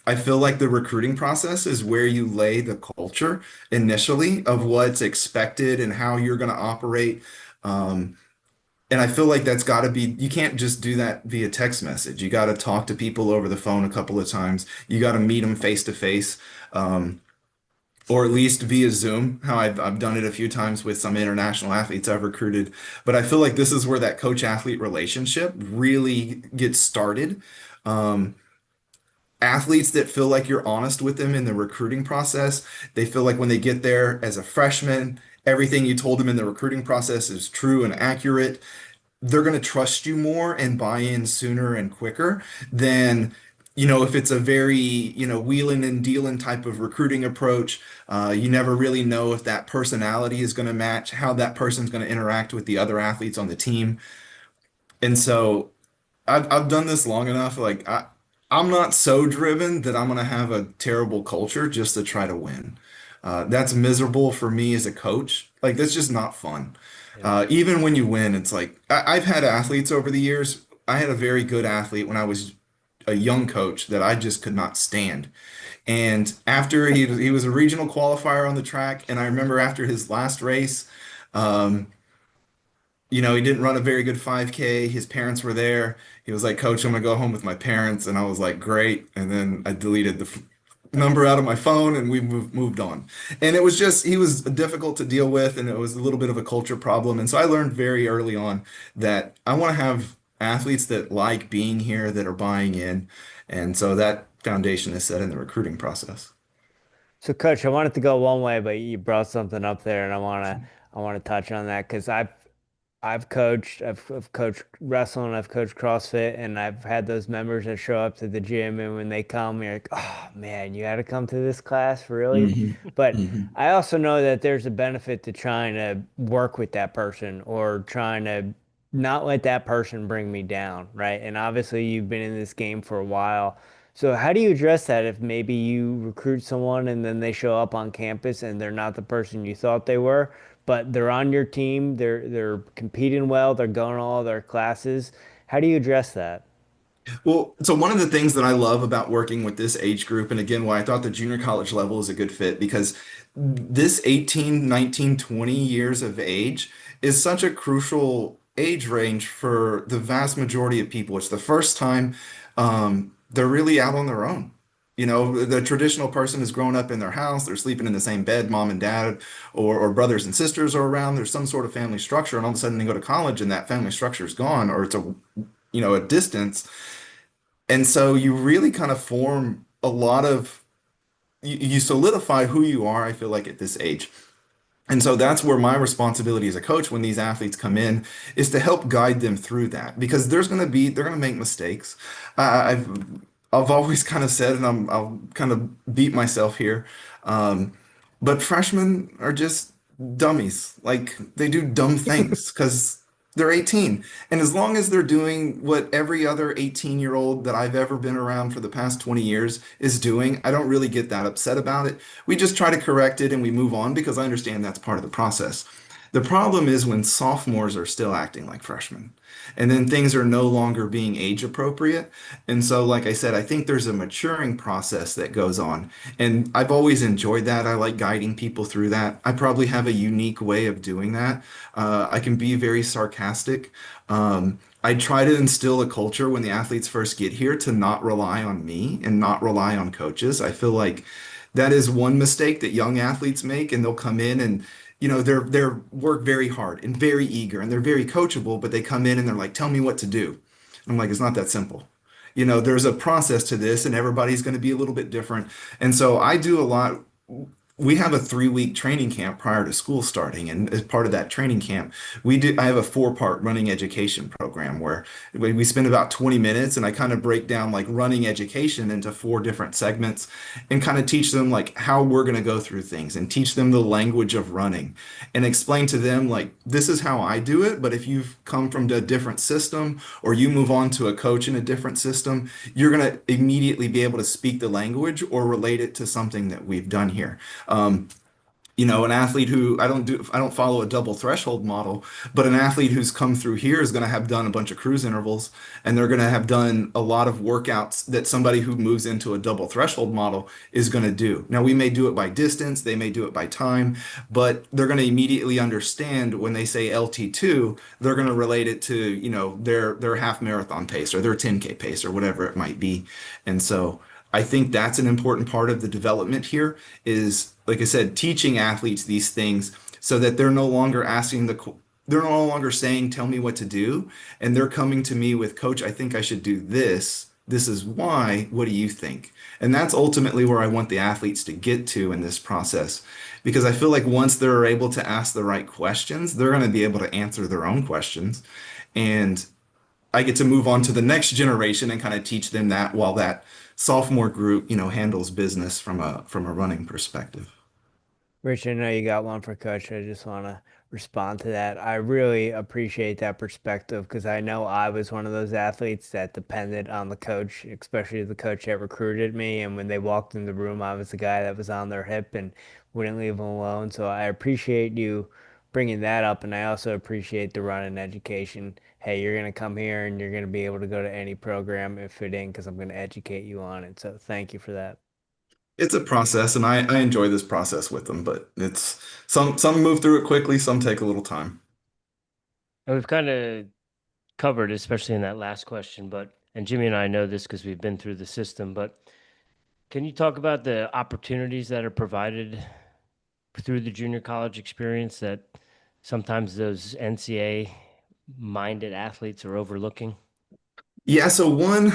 I feel like the recruiting process is where you lay the culture initially of what's expected and how you're going to operate. Um, and I feel like that's got to be, you can't just do that via text message. You got to talk to people over the phone a couple of times. You got to meet them face to face, or at least via Zoom. How I've done it a few times with some international athletes I've recruited. But I feel like this is where that coach athlete relationship really gets started. Um, Athletes that feel like you're honest with them in the recruiting process, they feel like when they get there as a freshman, everything you told them in the recruiting process is true and accurate. they're going to trust you more and buy in sooner and quicker than, if it's a very, wheeling and dealing type of recruiting approach. You never really know if that personality is going to match, how that person's going to interact with the other athletes on the team. And so I've done this long enough. Like I'm not so driven that I'm gonna have a terrible culture just to try to win. That's miserable for me as a coach. Like that's just not fun. Yeah. Even when you win, it's like I've had athletes over the years. I had a very good athlete when I was a young coach that I just could not stand. And after he was a regional qualifier on the track, and I remember after his last race, um, he didn't run a very good 5K. His parents were there. He was like, Coach, I'm gonna go home with my parents. And I was like, great. And then I deleted the number out of my phone and we moved on. And it was just, he was difficult to deal with and it was a little bit of a culture problem. And so I learned very early on that I want to have athletes that like being here, that are buying in. And so that foundation is set in the recruiting process. So, Coach, I wanted to go one way, but you brought something up there, and I want to touch on that because I've coached wrestling, I've coached CrossFit, and I've had those members that show up to the gym, and when they come, you're like, oh man, you had to come to this class, really? Hmm. But Hmm. I also know that there's a benefit to trying to work with that person or trying to not let that person bring me down, right? And obviously, you've been in this game for a while. So how do you address that if maybe you recruit someone and then they show up on campus and they're not the person you thought they were, but they're on your team, they're competing well, they're going to all their classes. How do you address that? Well, so one of the things that I love about working with this age group, and again, why I thought the junior college level is a good fit, because this 18, 19, 20 years of age is such a crucial age range for the vast majority of people. It's the first time they're really out on their own. The traditional person has grown up in their house, they're sleeping in the same bed, mom and dad, or brothers and sisters are around, there's some sort of family structure, and all of a sudden they go to college and that family structure is gone, or it's a distance. And so you really kind of form a lot of, you solidify who you are, I feel like, at this age. And so that's where my responsibility as a coach when these athletes come in is to help guide them through that because they're going to make mistakes. I've always kind of said, and I'll kind of beat myself here, um, but freshmen are just dummies. Like they do dumb things because they're 18. And as long as they're doing what every other 18-year-old that I've ever been around for the past 20 years is doing, I don't really get that upset about it. We just try to correct it and we move on because I understand that's part of the process. The problem is when sophomores are still acting like freshmen, and then things are no longer being age appropriate. And so, like I said, I think there's a maturing process that goes on. And I've always enjoyed that. I like guiding people through that. I probably have a unique way of doing that. I can be very sarcastic. I try to instill a culture when the athletes first get here to not rely on me and not rely on coaches. I feel like that is one mistake that young athletes make, and they'll come in and they're work very hard and very eager and they're very coachable, but they come in and they're like, tell me what to do. I'm like, it's not that simple. There's a process to this and everybody's going to be a little bit different. And so I do a lot. We have a 3-week training camp prior to school starting, and as part of that training camp, I have a 4-part running education program where we spend about 20 minutes, and I kind of break down like running education into 4 different segments, and kind of teach them like how we're going to go through things, and teach them the language of running, and explain to them like this is how I do it, but if you've come from a different system or you move on to a coach in a different system, you're going to immediately be able to speak the language or relate it to something that we've done here. Um, an athlete who I don't follow a double threshold model, but an athlete who's come through here is going to have done a bunch of cruise intervals and they're going to have done a lot of workouts that somebody who moves into a double threshold model is going to do. Now, we may do it by distance, they may do it by time, but they're going to immediately understand when they say LT2, they're going to relate it to, their half marathon pace or their 10K pace or whatever it might be. And so I think that's an important part of the development here is, like I said, teaching athletes these things so that they're no longer they're no longer saying, tell me what to do. And they're coming to me with, Coach, I think I should do this. This is why. What do you think? And that's ultimately where I want the athletes to get to in this process. Because I feel like once they're able to ask the right questions, they're going to be able to answer their own questions. And I get to move on to the next generation and kind of teach them that while that sophomore group, handles business from a running perspective. Rich, I know you got one for Coach. I just want to respond to that. I really appreciate that perspective because I know I was one of those athletes that depended on the coach, especially the coach that recruited me. And when they walked in the room, I was the guy that was on their hip and wouldn't leave them alone. So I appreciate you bringing that up. And I also appreciate the run in education. Hey, you're going to come here and you're going to be able to go to any program and fit in because I'm going to educate you on it. So thank you for that. It's a process, and I enjoy this process with them, but it's some move through it quickly, some take a little time. And we've kind of covered, especially in that last question, and Jimmy and I know this because we've been through the system, but can you talk about the opportunities that are provided through the junior college experience that sometimes those NCAA minded athletes are overlooking? Yeah, so one,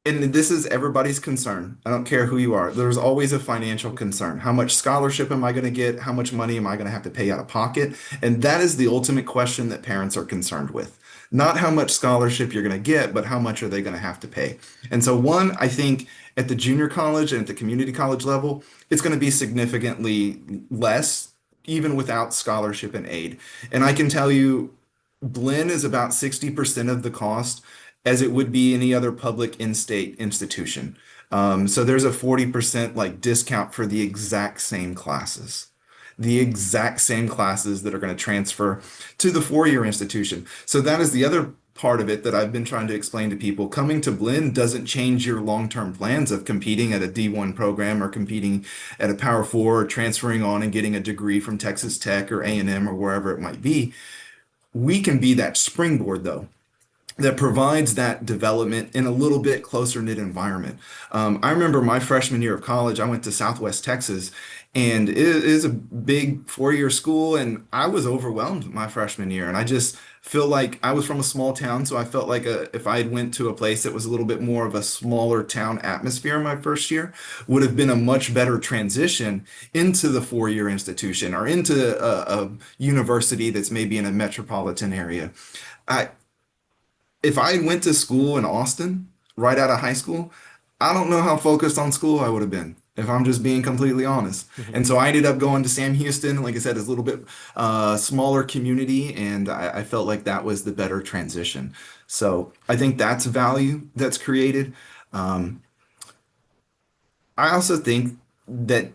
and this is everybody's concern. I don't care who you are. There's always a financial concern. How much scholarship am I going to get? How much money am I going to have to pay out of pocket? And that is the ultimate question that parents are concerned with. Not how much scholarship you're going to get, but how much are they going to have to pay? And so, one, I think at the junior college and at the community college level, it's going to be significantly less, even without scholarship and aid. And I can tell you, Blinn is about 60% of the cost as it would be any other public in-state institution. So there's a 40% like discount for the exact same classes. The exact same classes that are going to transfer to the four-year institution. So that is the other part of it that I've been trying to explain to people. Coming to Blinn doesn't change your long-term plans of competing at a D1 program or competing at a Power Four or transferring on and getting a degree from Texas Tech or A&M or wherever it might be. We can be that springboard though that provides that development in a little bit closer knit environment. I remember my freshman year of college, I went to Southwest Texas, and it is a big four-year school, and I was overwhelmed my freshman year, and I just feel like I was from a small town, so I felt like if I had went to a place that was a little bit more of a smaller town atmosphere my first year, would have been a much better transition into the four-year institution or into a university that's maybe in a metropolitan area. I, if I went to school in Austin right out of high school, I don't know how focused on school I would have been, if I'm just being completely honest. And so I ended up going to Sam Houston, like I said, it's a little bit smaller community, and I felt like that was the better transition. So I think that's value that's created. Um, I also think that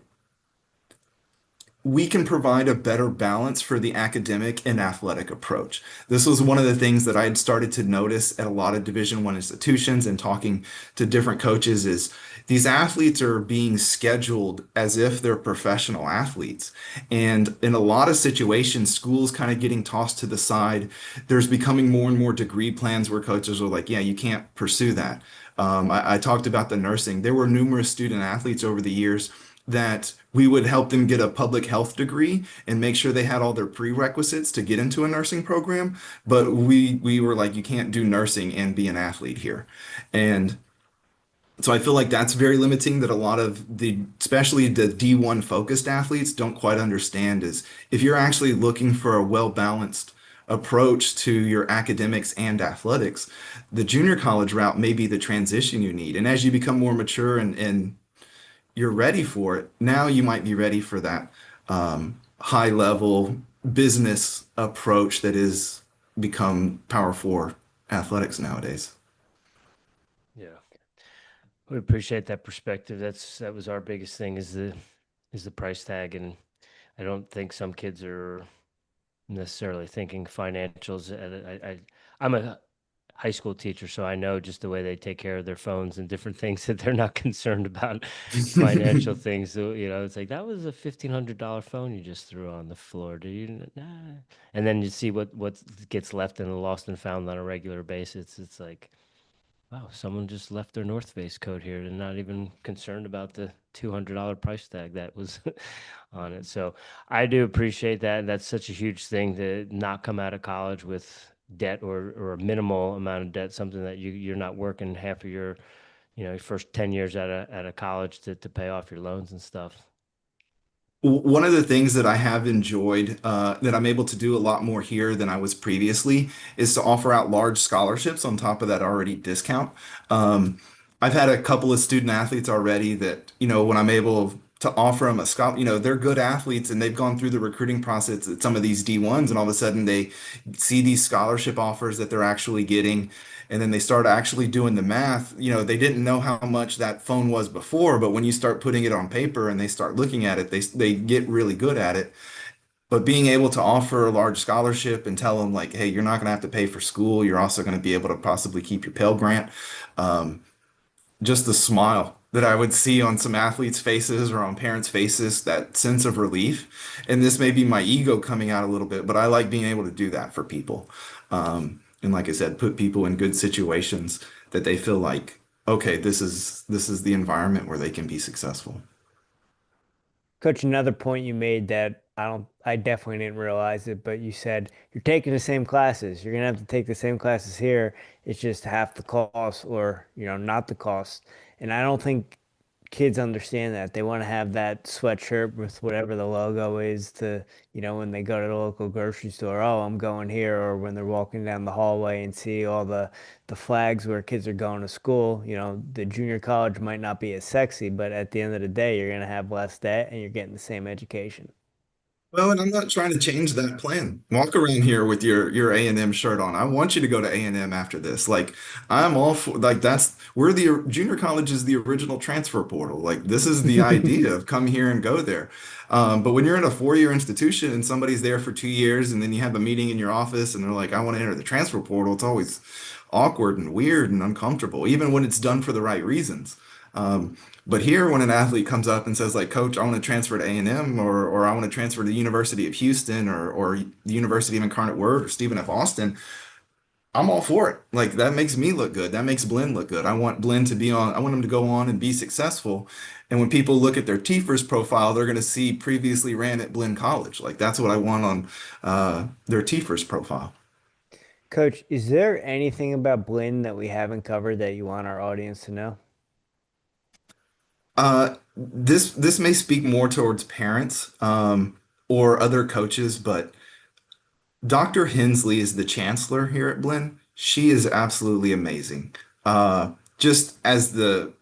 we can provide a better balance for the academic and athletic approach. This was one of the things that I had started to notice at a lot of Division I institutions and talking to different coaches is these athletes are being scheduled as if they're professional athletes. And in a lot of situations, schools kind of getting tossed to the side. There's becoming more and more degree plans where coaches are like, yeah, you can't pursue that. I talked about the nursing. There were numerous student athletes over the years that we would help them get a public health degree and make sure they had all their prerequisites to get into a nursing program. But we were like, you can't do nursing and be an athlete here. And so I feel like that's very limiting that a lot of especially the D1 focused athletes don't quite understand is if you're actually looking for a well-balanced approach to your academics and athletics, the junior college route may be the transition you need. And as you become more mature and you're ready for it. Now you might be ready for that high level business approach that is become Power Four athletics nowadays. Yeah. We appreciate that perspective. That was our biggest thing is the price tag. And I don't think some kids are necessarily thinking financials. I'm a high school teacher, so I know just the way they take care of their phones and different things that they're not concerned about financial things. So, it's like that was a $1,500 phone you just threw on the floor. Do you? Nah. And then you see what gets left in the lost and found on a regular basis. It's like, wow, someone just left their North Face coat here and not even concerned about the $200 price tag that was on it. So I do appreciate that. That's such a huge thing to not come out of college with debt or a minimal amount of debt, something that you're not working half of your first 10 years out of college to pay off your loans and stuff. One of the things that I have enjoyed, that I'm able to do a lot more here than I was previously, is to offer out large scholarships on top of that already discount. Um, I've had a couple of student athletes already that, when I'm able to offer them a scholarship, they're good athletes and they've gone through the recruiting process at some of these D1s, and all of a sudden they see these scholarship offers that they're actually getting. And then they start actually doing the math. They didn't know how much that phone was before, but when you start putting it on paper and they start looking at it, they get really good at it. But being able to offer a large scholarship and tell them like, hey, you're not going to have to pay for school. You're also going to be able to possibly keep your Pell Grant. Um, just the smile that I would see on some athletes' faces or on parents' faces, that sense of relief. And this may be my ego coming out a little bit, but I like being able to do that for people. And like I said, put people in good situations that they feel like, okay, this is the environment where they can be successful. Coach, another point you made that I definitely didn't realize it, but you said you're taking the same classes. You're gonna have to take the same classes here. It's just half the cost or, not the cost. And I don't think kids understand that. They want to have that sweatshirt with whatever the logo is to, when they go to the local grocery store, oh, I'm going here, or when they're walking down the hallway and see all the flags where kids are going to school. The junior college might not be as sexy, but at the end of the day, you're going to have less debt and you're getting the same education. Well, and I'm not trying to change that plan. Walk around here with your A&M shirt on. I want you to go to A&M after this. Like I'm all for like that's we're the junior college is the original transfer portal. Like this is the idea of come here and go there. But when you're in a 4-year institution and somebody's there for 2 years and then you have a meeting in your office and they're like, I want to enter the transfer portal, it's always awkward and weird and uncomfortable, even when it's done for the right reasons. But here, when an athlete comes up and says, like, Coach, I want to transfer to A&M or I want to transfer to the University of Houston or the University of Incarnate Word or Stephen F. Austin, I'm all for it. Like, that makes me look good. That makes Blinn look good. I want him to go on and be successful. And when people look at their T-First profile, they're going to see previously ran at Blinn College. Like, that's what I want on their T-First profile. Coach, is there anything about Blinn that we haven't covered that you want our audience to know? This may speak more towards parents or other coaches, but Dr. Hensley is the chancellor here at Blinn. She is absolutely amazing. Just as the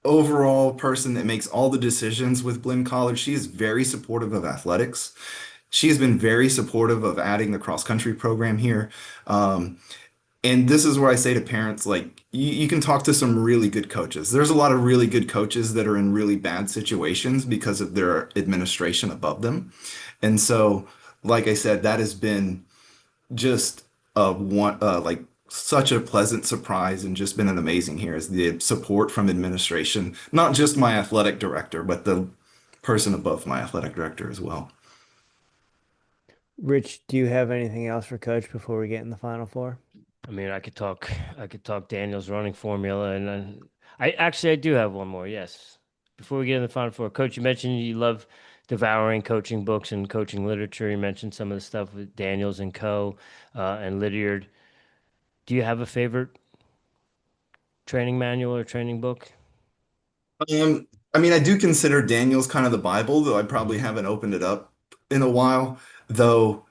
overall person that makes all the decisions with Blinn College, she is very supportive of athletics. She has been very supportive of adding the cross country program here. And this is where I say to parents, like, you can talk to some really good coaches. There's a lot of really good coaches that are in really bad situations because of their administration above them. And so, like I said, that has been just like such a pleasant surprise and just been an amazing here is the support from administration, not just my athletic director, but the person above my athletic director as well. Rich, do you have anything else for Coach before we get in the Final Four? I mean, I could talk Daniel's running formula, and then I do have one more. Yes, before we get in the Final Four, Coach, you mentioned you love devouring coaching books and coaching literature. You mentioned some of the stuff with Daniels and Co. And Lydiard. Do you have a favorite training manual or training book? I mean, I do consider Daniel's kind of the Bible, though I probably haven't opened it up in a while. Though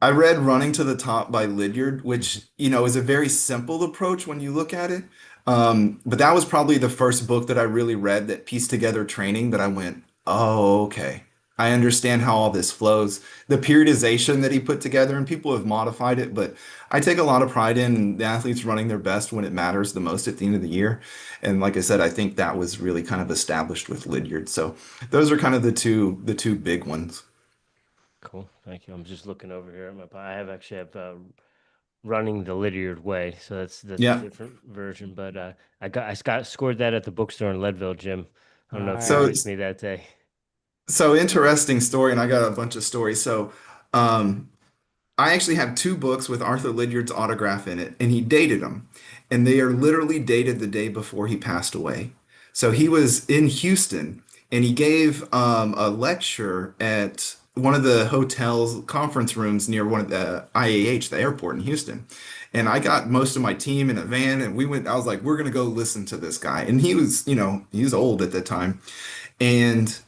I read Running to the Top by Lydiard, which, is a very simple approach when you look at it. But that was probably the first book that I really read that pieced together training that I went, oh, okay. I understand how all this flows. The periodization that he put together, and people have modified it, but I take a lot of pride in the athletes running their best when it matters the most at the end of the year. And like I said, I think that was really kind of established with Lydiard. So those are kind of the two big ones. Cool, thank you. I'm just looking over here at I have actually have running the Lydiard way, so that's a Yeah. different version. But I scored that at the bookstore in Leadville, Jim. I All don't know if you were So right. with me that day. So interesting story, and I got a bunch of stories. So, um, I actually have two books with Arthur Lydiard's autograph in it, and he dated them, and they are literally dated the day before he passed away. So he was in Houston, and he gave a lecture at one of the hotel's conference rooms near one of the IAH, the airport in Houston. And I got most of my team in a van, and we went. I was like, "We're gonna go listen to this guy," and he was old at the time, and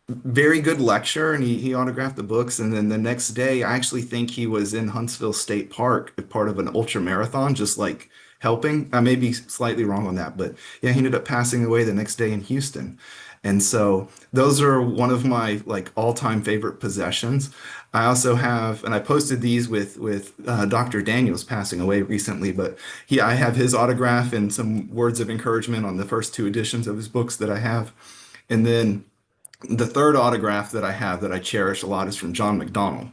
very good lecture, and he autographed the books. And then the next day, I actually think he was in Huntsville State Park as part of an ultra marathon, just like helping. I may be slightly wrong on that, but yeah, he ended up passing away the next day in Houston. And so those are one of my like all-time favorite possessions. I also have, and I posted these with Dr. Daniels passing away recently, but I have his autograph and some words of encouragement on the first two editions of his books that I have. And then the third autograph that I have that I cherish a lot is from John McDonnell.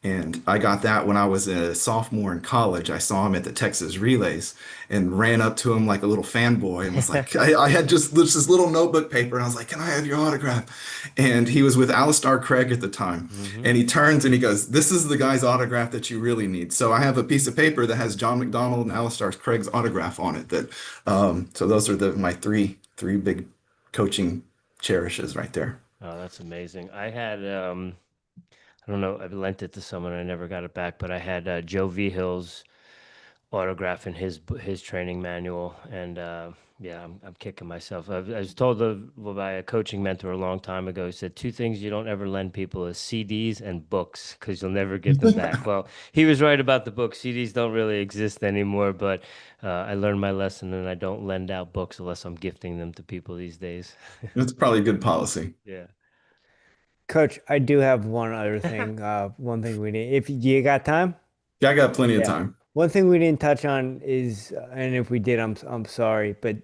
And I got that when I was a sophomore in college. I saw him at the Texas Relays and ran up to him like a little fanboy and was like, I had just this little notebook paper and I was like, can I have your autograph? And he was with Alistair Craig at the time. Hmm. And he turns and he goes, this is the guy's autograph that you really need. So I have a piece of paper that has John McDonnell and Alistair Craig's autograph on it. So those are my three big coaching cherishes right there. Oh, that's amazing. I had I don't know, I lent it to someone, I never got it back, but I had Joe V. Hill's autograph in his training manual, and yeah, I'm kicking myself. I was told by a coaching mentor a long time ago. He said two things you don't ever lend people is CDs and books because you'll never get them back. Well, he was right about the books. CDs don't really exist anymore, but I learned my lesson, and I don't lend out books unless I'm gifting them to people these days. That's probably good policy. Yeah. Coach, I do have one other thing. One thing we need, if you got time. Yeah, I got plenty of Yeah. time. One thing we didn't touch on is, and if we did, I'm sorry, but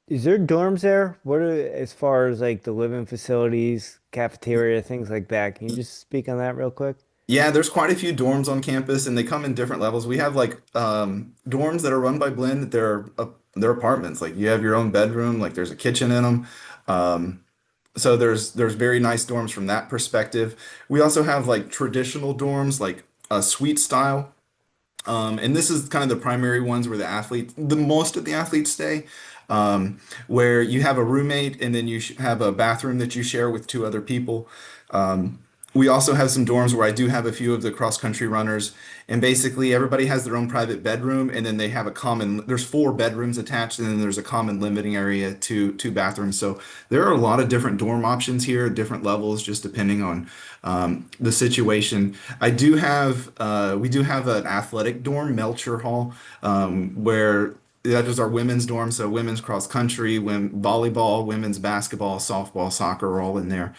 is there dorms there? What are as far as like the living facilities, cafeteria, things like that? Can you just speak on that real quick? Yeah, there's quite a few dorms on campus, and they come in different levels. We have like dorms that are run by Blinn. That they're apartments. Like you have your own bedroom. Like there's a kitchen in them. So there's very nice dorms from that perspective. We also have like traditional dorms, like a suite style. And this is kind of the primary ones where the most of the athletes stay, where you have a roommate and then you have a bathroom that you share with two other people. Um, we also have some dorms where I do have a few of the cross country runners, and basically everybody has their own private bedroom, and then they have there's four bedrooms attached, and then there's a common limiting area to two bathrooms. So there are a lot of different dorm options here, different levels, just depending on the situation. We do have an athletic dorm, Melcher Hall, where that is our women's dorm. So women's cross country, volleyball, women's basketball, softball, soccer are all in there.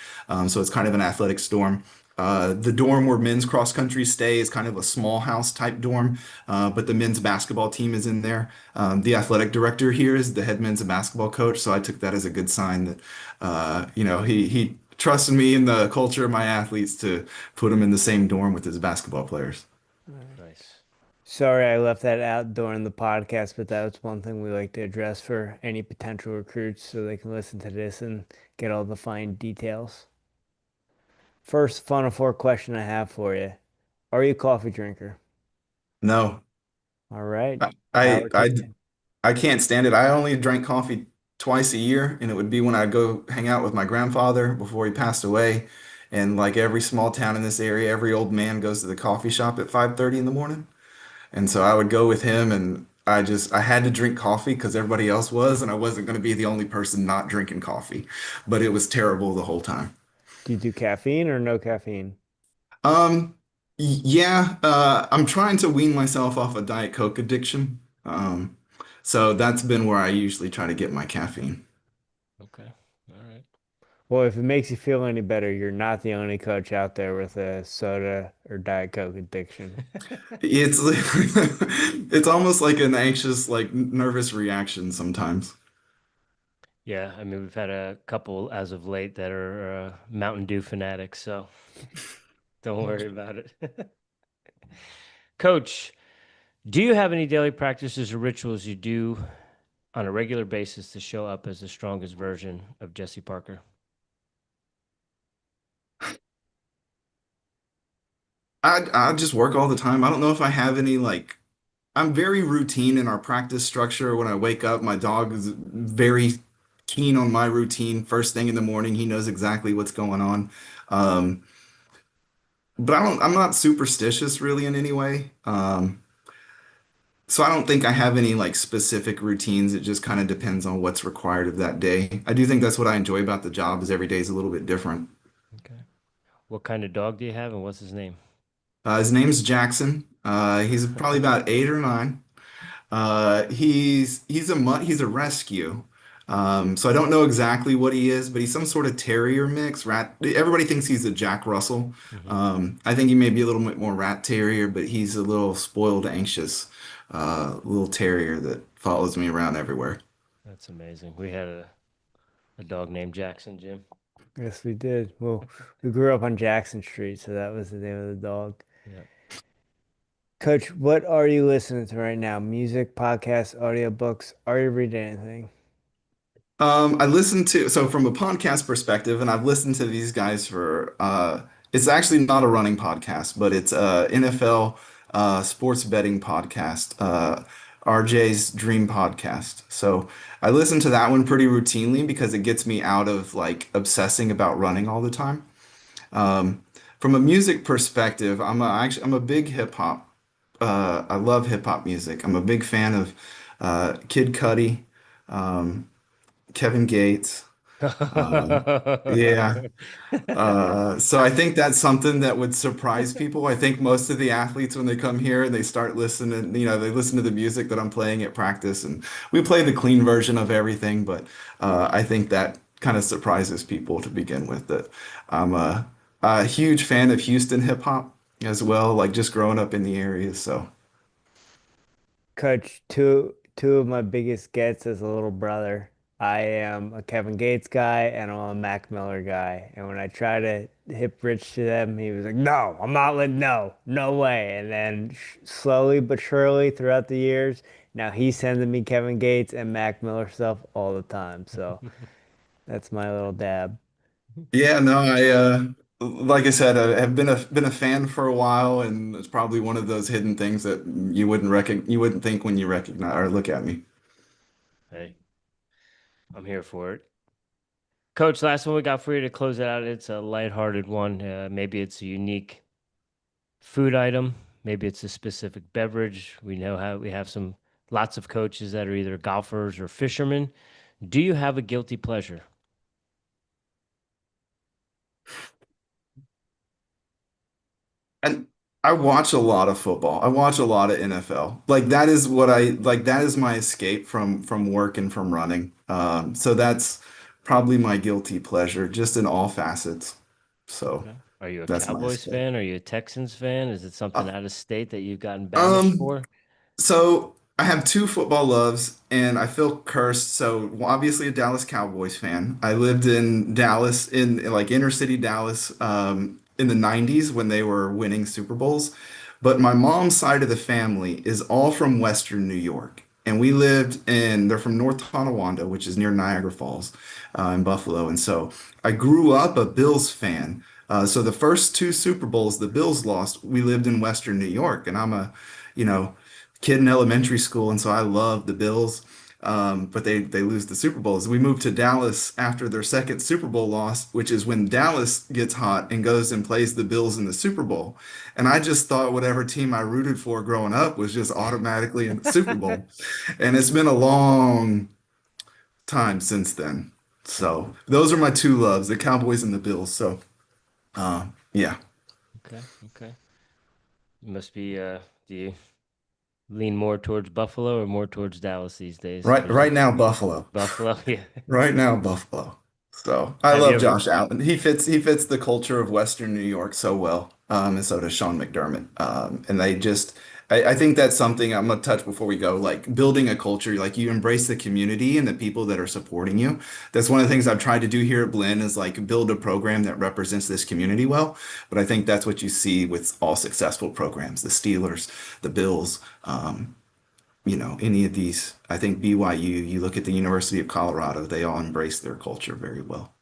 So it's kind of an athletics dorm. The dorm where men's cross country stay is kind of a small house type dorm, but the men's basketball team is in there. The athletic director here is the head men's basketball coach, so I took that as a good sign that he trusted me in the culture of my athletes to put them in the same dorm with his basketball players. Nice. Sorry, I left that out during the podcast, but that's one thing we like to address for any potential recruits so they can listen to this and get all the fine details. First Final Four question I have for you. Are you a coffee drinker? No, All right. I Power I to I, you. I can't stand it. I only drank coffee twice a year, and it would be when I'd go hang out with my grandfather before he passed away. And like every small town in this area, every old man goes to the coffee shop at 5:30 in the morning. And so I would go with him, and I had to drink coffee because everybody else was, and I wasn't going to be the only person not drinking coffee. But it was terrible the whole time. Do you do caffeine or no caffeine? Um, yeah, I'm trying to wean myself off a Diet Coke addiction. So that's been where I usually try to get my caffeine. Okay. All right. Well, if it makes you feel any better, you're not the only coach out there with a soda or Diet Coke addiction. It's it's almost like an anxious, like nervous reaction sometimes. Yeah, I mean, we've had a couple as of late that are Mountain Dew fanatics, so don't worry about it. Coach, do you have any daily practices or rituals you do on a regular basis to show up as the strongest version of Jesse Parker? I just work all the time. I don't know if I have any like I'm very routine in our practice structure. When I wake up, my dog is very keen on my routine. First thing in the morning, he knows exactly what's going on. Um, but I'm not superstitious really in any way. So I don't think I have any like specific routines. It just kind of depends on what's required of that day. I do think that's what I enjoy about the job is every day is a little bit different. Okay. What kind of dog do you have, and what's his name? His name's Jackson. He's probably about 8 or 9. He's a rescue. So I don't know exactly what he is, but he's some sort of terrier mix. Rat. Everybody thinks he's a Jack Russell. Hmm. I think he may be a little bit more rat terrier, but he's a little spoiled, anxious, little terrier that follows me around everywhere. That's amazing. We had a dog named Jackson, Jim. Yes, we did. Well, we grew up on Jackson Street, so that was the name of the dog. Yeah. Coach, what are you listening to right now? Music, podcasts, audiobooks? Are you reading anything? I listen to, so from a podcast perspective, and I've listened to these guys for, it's actually not a running podcast, but it's a NFL sports betting podcast, RJ's Dream Podcast. So I listen to that one pretty routinely because it gets me out of like obsessing about running all the time. Um, from a music perspective, I'm a big hip hop. I love hip hop music. I'm a big fan of Kid Cudi. Um, Kevin Gates. Um, yeah. So I think that's something that would surprise people. I think most of the athletes, when they come here and they start listening, they listen to the music that I'm playing at practice, and we play the clean version of everything. But I think that kind of surprises people to begin with. That I'm a huge fan of Houston hip hop as well, like just growing up in the area. So. Coach, two of my biggest gets as a little brother. I am a Kevin Gates guy and I'm a Mac Miller guy. And when I try to hip Rich to them, he was like, "No, I'm not letting no way." And then slowly but surely throughout the years, now he's sending me Kevin Gates and Mac Miller stuff all the time. So that's my little dab. Yeah, no, like I said, I have been a fan for a while, and it's probably one of those hidden things that you wouldn't think when you recognize or look at me. Hey, I'm here for it. Coach, last one we got for you to close it out. It's a lighthearted one. Maybe it's a unique food item. Maybe it's a specific beverage. We know how we have some lots of coaches that are either golfers or fishermen. Do you have a guilty pleasure? And I watch a lot of football. I watch a lot of NFL. Like that is what I like. That is my escape from work and from running. So that's probably my guilty pleasure, just in all facets. So Okay. Are you a that's my Cowboys escape. fan? Are you a Texans fan? Is it something Uh, out of state that you've gotten banished um, for? So I have two football loves, and I feel cursed. So well, obviously a Dallas Cowboys fan. I lived in Dallas, in like inner city Dallas, in the 90s when they were winning Super Bowls. But my mom's side of the family is all from Western New York. And they're from North Tonawanda, which is near Niagara Falls, in Buffalo. And so I grew up a Bills fan. So the first two Super Bowls the Bills lost, we lived in Western New York. And I'm a, you know, kid in elementary school, and so I love the Bills. But they lose the Super Bowls. We moved to Dallas after their second Super Bowl loss, which is when Dallas gets hot and goes and plays the Bills in the Super Bowl. And I just thought whatever team I rooted for growing up was just automatically in the Super Bowl. And it's been a long time since then. Hmm. So those are my two loves, the Cowboys and the Bills. So yeah. Okay. Okay. You must be do you lean more towards Buffalo or more towards Dallas these days? There's a Right now, Buffalo. Buffalo. Yeah. Right now, Buffalo. So I Have you love ever Josh Allen. He fits the culture of Western New York so well. And so does Sean McDermott. And I think that's something I'm gonna touch before we go. Like building a culture, like you embrace the community and the people that are supporting you. That's one of the things I've tried to do here at Blinn is like build a program that represents this community well. But I think that's what you see with all successful programs, the Steelers, the Bills. Any of these, I think BYU, you look at the University of Colorado, they all embrace their culture very well.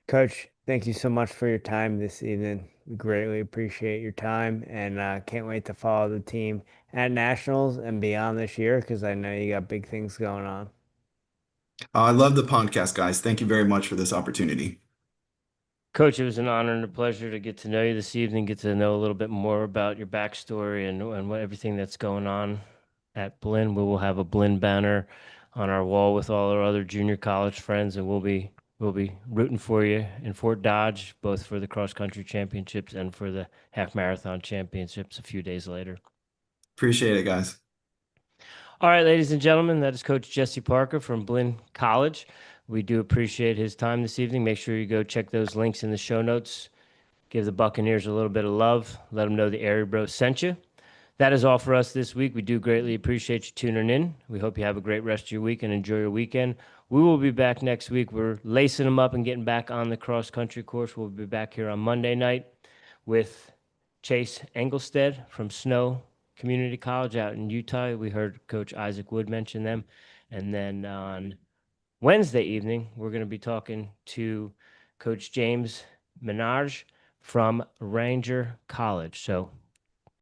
Coach, thank you so much for your time this evening. We greatly appreciate your time and can't wait to follow the team at Nationals and beyond this year because I know you got big things going on. I love the podcast, guys. Thank you very much for this opportunity. Coach, it was an honor and a pleasure to get to know you this evening, get to know a little bit more about your backstory and what everything that's going on at Blinn. We will have a Blinn banner on our wall with all our other junior college friends, and we'll be rooting for you in Fort Dodge, both for the cross country championships and for the half marathon championships a few days later. Appreciate it, guys. All right, ladies and gentlemen, that is Coach Jesse Parker from Blinn College. We do appreciate his time this evening. Make sure you go check those links in the show notes. Give the Buccaneers a little bit of love. Let them know the Airey Bros sent you. That is all for us this week. We do greatly appreciate you tuning in. We hope you have a great rest of your week and enjoy your weekend. We will be back next week. We're lacing them up and getting back on the cross-country course. We'll be back here on Monday night with Chase Engelstead from Snow Community College out in Utah. We heard Coach Isaac Wood mention them. And then on Wednesday evening, we're going to be talking to Coach James Minaj from Ranger College. So